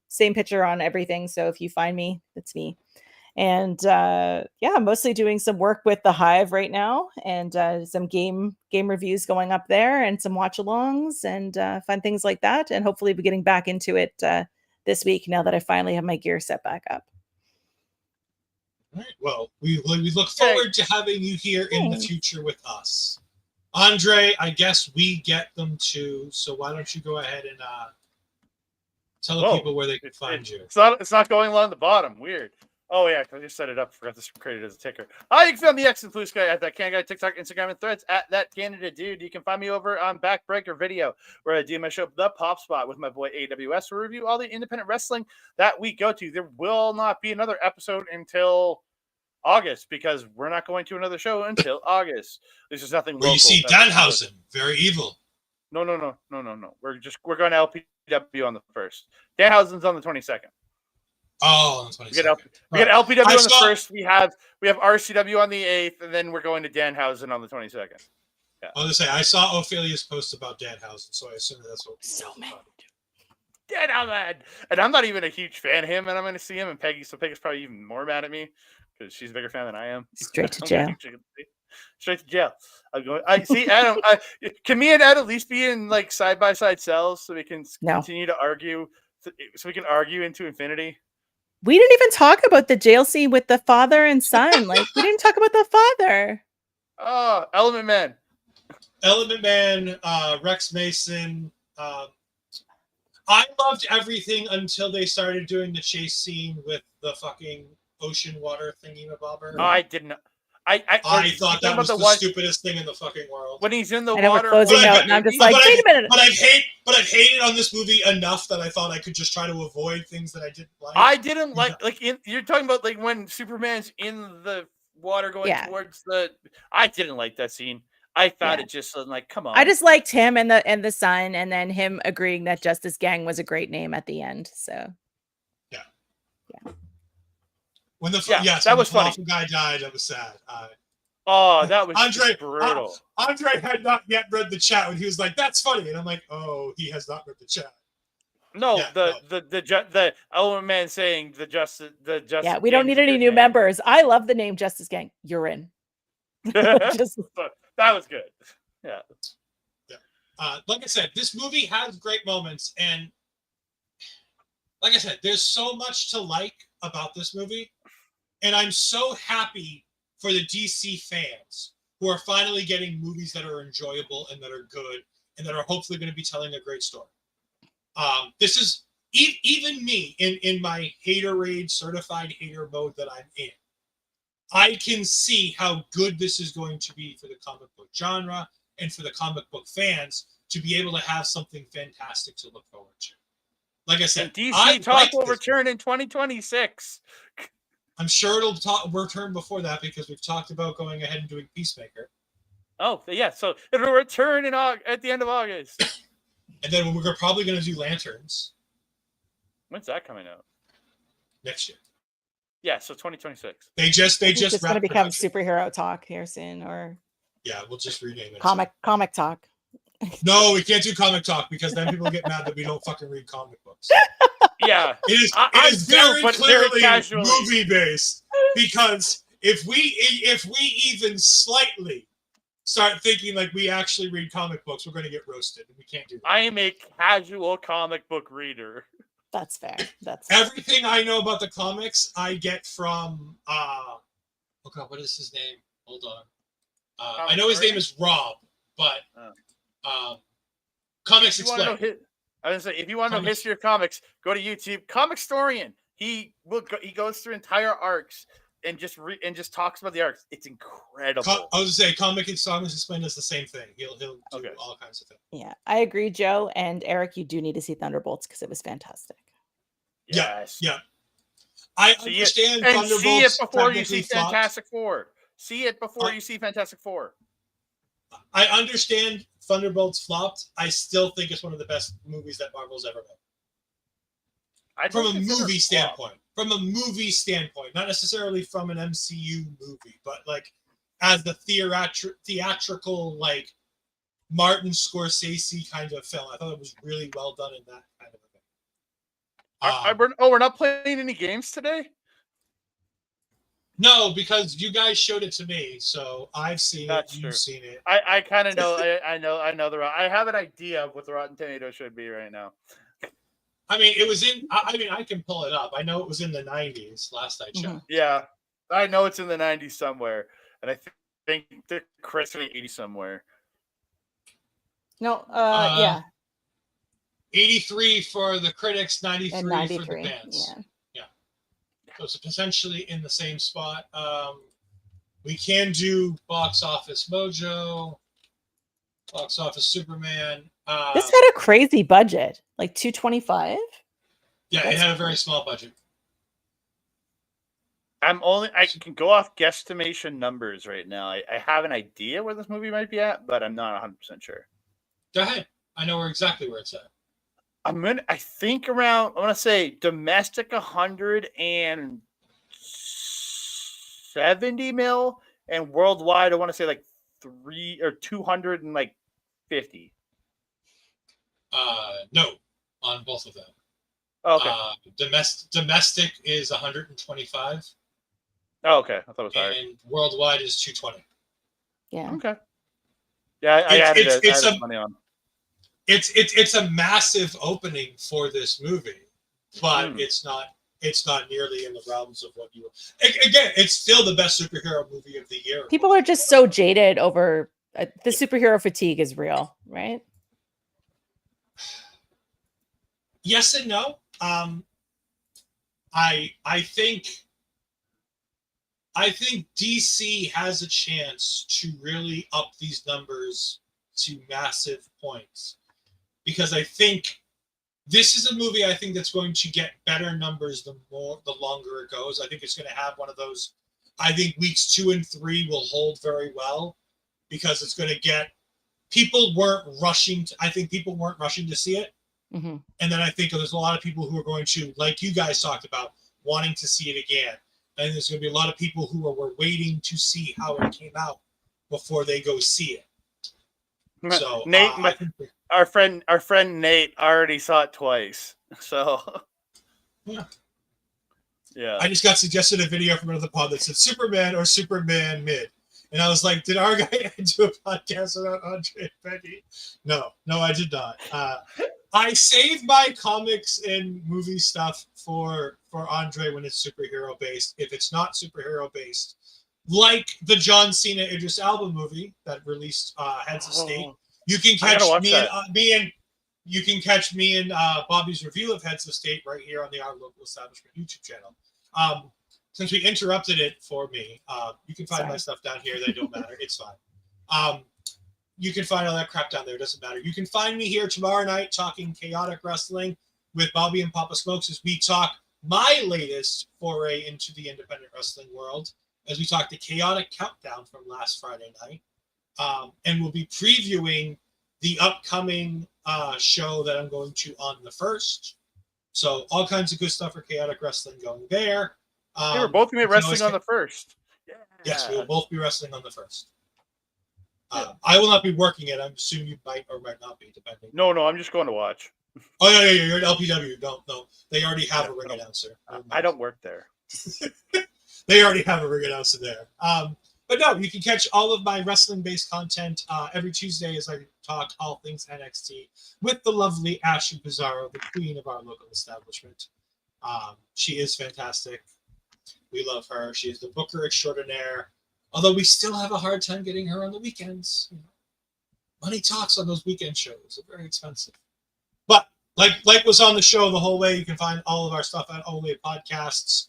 Same picture on everything. So if you find me, it's me. And yeah, mostly doing some work with the Hive right now, and some game reviews going up there, and some watch alongs and fun things like that. And hopefully be getting back into it this week now that I finally have my gear set back up. All right. Well, we look forward to having you here in the future with us. Andre, I guess we get them too. So why don't you go ahead and tell the people where they can find you? It's not going along the bottom. Weird. Oh yeah, I just set it up. Forgot to create it as a ticker. You can find the X and Blue Sky at that Canada Guy, TikTok, Instagram, and Threads at that Canada Dude. You can find me over on Backbreaker Video, where I do my show, The Pop Spot, with my boy AWS. We review all the independent wrestling that we go to. There will not be another episode until August, because we're not going to another show until August. There's just nothing. Where you see Danhausen, very evil. No. We're going to LPW on the 1st. Danhausen's on the 22nd. Oh, on the 22nd. We got LPW on the 1st. We have RCW on the 8th, and then we're going to Danhausen on the 22nd. Yeah. I was gonna say, I saw Ophelia's post about Danhausen, so I assume that's what. So many. Danhausen, and I'm not even a huge fan of him, and I'm going to see him. And Peggy's probably even more mad at me because she's a bigger fan than I am. Straight to jail. Straight to jail. I see Adam. Can me and Ed at least be in like side by side cells so we can continue to argue? So we can argue into infinity. We didn't even talk about the jail scene with the father and son. Like, we didn't talk about the father. Oh, Element Man. Element Man, Rex Mason. I loved everything until they started doing the chase scene with the fucking ocean water thingy mabobber. Oh, I didn't. I thought that was the stupidest thing in the fucking world. When he's in the We're water, closing out, and I'm just like, wait a minute. But I've hated on this movie enough that I thought I could just try to avoid things that I didn't like. I didn't like you're talking about like when Superman's in the water going towards the. I didn't like that scene. I thought it just like, come on. I just liked him and the son, and then him agreeing that Justice Gang was a great name at the end. So yeah. When the that was funny. Guy died. That was sad. That was Andre brutal. Andre had not yet read the chat when he was like, "That's funny," and I'm like, "Oh, he has not read the chat." No, the Element Man saying the Justice. Yeah, we don't need any new members. I love the name Justice Gang. You're in. That was good. Yeah. Like I said, this movie has great moments, and like I said, there's so much to like about this movie. And I'm so happy for the DC fans who are finally getting movies that are enjoyable and that are good and that are hopefully going to be telling a great story. This is even me in my hater rage, certified hater mode that I'm in. I can see how good this is going to be for the comic book genre and for the comic book fans to be able to have something fantastic to look forward to. Like I said, and DC Talk will return in 2026. I'm sure it'll return before that because we've talked about going ahead and doing Peacemaker. Oh, yeah. So it'll return at the end of August. And then we're probably going to do Lanterns. When's that coming out? Next year. Yeah, so 2026. They just It's going to wrapped become production. superhero talk here soon, or Yeah, we'll just rename it. comic talk. No, we can't do comic talk because then people get mad that we don't fucking read comic books. Yeah, it is very clearly casually. movie based, because if we even slightly start thinking like we actually read comic books, we're going to get roasted, and we can't do that. I am a casual comic book reader. That's fair. Everything I know about the comics I get from oh god, what is his name? Hold on. I know his name is Rob, but Comics Explained. I was gonna say, if you want to know history of comics, go to YouTube. Comicstorian. He goes through entire arcs and just talks about the arcs. It's incredible. I was gonna say Comics Explained does the same thing. He'll do all kinds of things. Yeah, I agree, Joe and Eric. You do need to see Thunderbolts because it was fantastic. Yes. Yeah. I understand Thunderbolts. See it before you see Fantastic Four. See it before you see Fantastic Four. I understand Thunderbolts flopped. I still think it's one of the best movies that Marvel's ever made. From a movie standpoint. From a movie standpoint. Not necessarily from an MCU movie, but like as the theatrical, like Martin Scorsese kind of film. I thought it was really well done in that kind of a thing. We're not playing any games today? No, because you guys showed it to me, so I've seen it. You've seen it. I kind of know. I know I have an idea of what the Rotten Tomatoes should be right now. I mean, it was in. I mean, I can pull it up. I know it was in the 90s last I checked. Yeah, I know it's in the 90s somewhere, and I think the critics are 80 somewhere. No, yeah. 83 for the critics, 93 and 93 for the fans. Yeah. So it's potentially in the same spot. We can do Box Office Mojo, Box Office Superman. This had a crazy budget, like $225. Yeah, it had a very small budget. I can go off guesstimation numbers right now. I have an idea where this movie might be at, but I'm not 100% sure. Go ahead. I know exactly where it's at. I think around, I want to say domestic 170 mil, and worldwide I want to say like 250. No, on both of them. Okay. Domestic is 125. Oh, okay. I thought it was higher. And worldwide is 220. Yeah. Okay. Yeah, I added money on. It's a massive opening for this movie, but it's not nearly in the realms of what you. Again, it's still the best superhero movie of the year. People are just so jaded over the superhero fatigue is real, right? Yes and no. I think DC has a chance to really up these numbers to massive points. Because I think this is a movie I think that's going to get better numbers the longer it goes. I think it's going to have one of those. I think weeks 2 and 3 will hold very well because it's going to get people weren't rushing to see it. Mm-hmm. And then I think there's a lot of people who are going to, like you guys talked about, wanting to see it again. And there's going to be a lot of people who were waiting to see how it came out before they go see it. So Nate, our friend Nate already saw it twice. So yeah. I just got suggested a video from another pod that said Superman or Superman Mid. And I was like, did our guy do a podcast about Andre Petty? No, I did not. I save my comics and movie stuff for Andre when it's superhero based. If it's not superhero based, like the John Cena Idris Elba movie that released Heads of State, you can catch me and Bobby's review of Heads of State right here on the Our Local Establishment YouTube channel. Since we interrupted it for me, you can find my stuff down here. That don't matter. It's fine. You can find all that crap down there. It doesn't matter. You can find me here tomorrow night talking chaotic wrestling with Bobby and Papa Smokes as we talk my latest foray into the independent wrestling world, as we talk the chaotic countdown from last Friday night. And we'll be previewing the upcoming show that I'm going to on the 1st. So all kinds of good stuff for chaotic wrestling going there. We're both going to be you can wrestling always on the 1st. Yeah. Yes, we will both be wrestling on the 1st. I will not be working it. I'm assuming you might or might not be, depending. No, I'm just going to watch. Oh, yeah, you're at LPW. No. They already have a ring announcer. I don't work there. They already have a ring announcer there. But no, you can catch all of my wrestling-based content every Tuesday as I talk all things NXT with the lovely Ashley Pizarro, the queen of our local establishment. She is fantastic. We love her. She is the booker extraordinaire. Although we still have a hard time getting her on the weekends. Money talks on those weekend shows. They're very expensive. But like was on the show the whole way, you can find all of our stuff at Only Podcasts.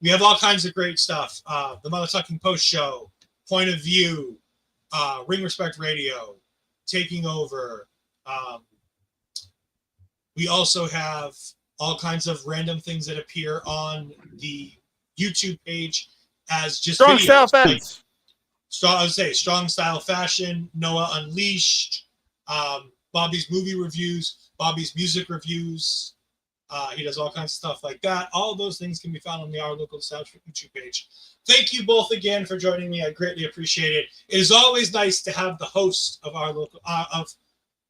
We have all kinds of great stuff. The Mother Talking Post Show, Point of View, Ring Respect Radio, Taking Over. We also have all kinds of random things that appear on the YouTube page as just Strong videos. Style Fans. I would say Strong Style Fashion, Noah Unleashed, Bobby's movie reviews, Bobby's music reviews. He does all kinds of stuff like that. All of those things can be found on the Our Local Establishment YouTube page. Thank you both again for joining me. I greatly appreciate it. It is always nice to have the host of our local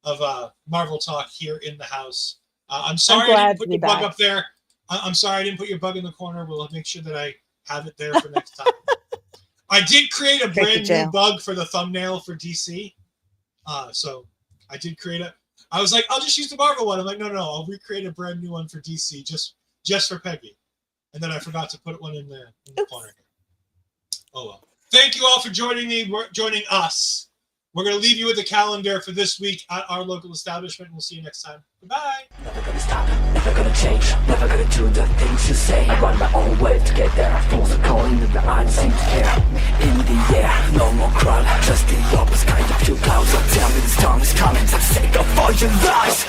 of Marvel Talk here in the house. I'm sorry I didn't put your bug up there. I'm sorry I didn't put your bug in the corner. We'll make sure that I have it there for next time. I did create a brand new bug for the thumbnail for DC. So I did create a. I was like, I'll just use the Marvel one. I'm like, no, I'll recreate a brand new one for DC just for Peggy. And then I forgot to put one in the corner here. Oh well. Thank you all for joining us. We're going to leave you with the calendar for this week at our local establishment. We'll see you next time. Goodbye. Never gonna stop, never gonna change, never gonna do the things you say. I run my own way to get there. Fools are calling that I don't seem to care. In the air, no more crowd, just the opposite kind of few clouds. So tell me this time is coming. I'm sick of all your lies.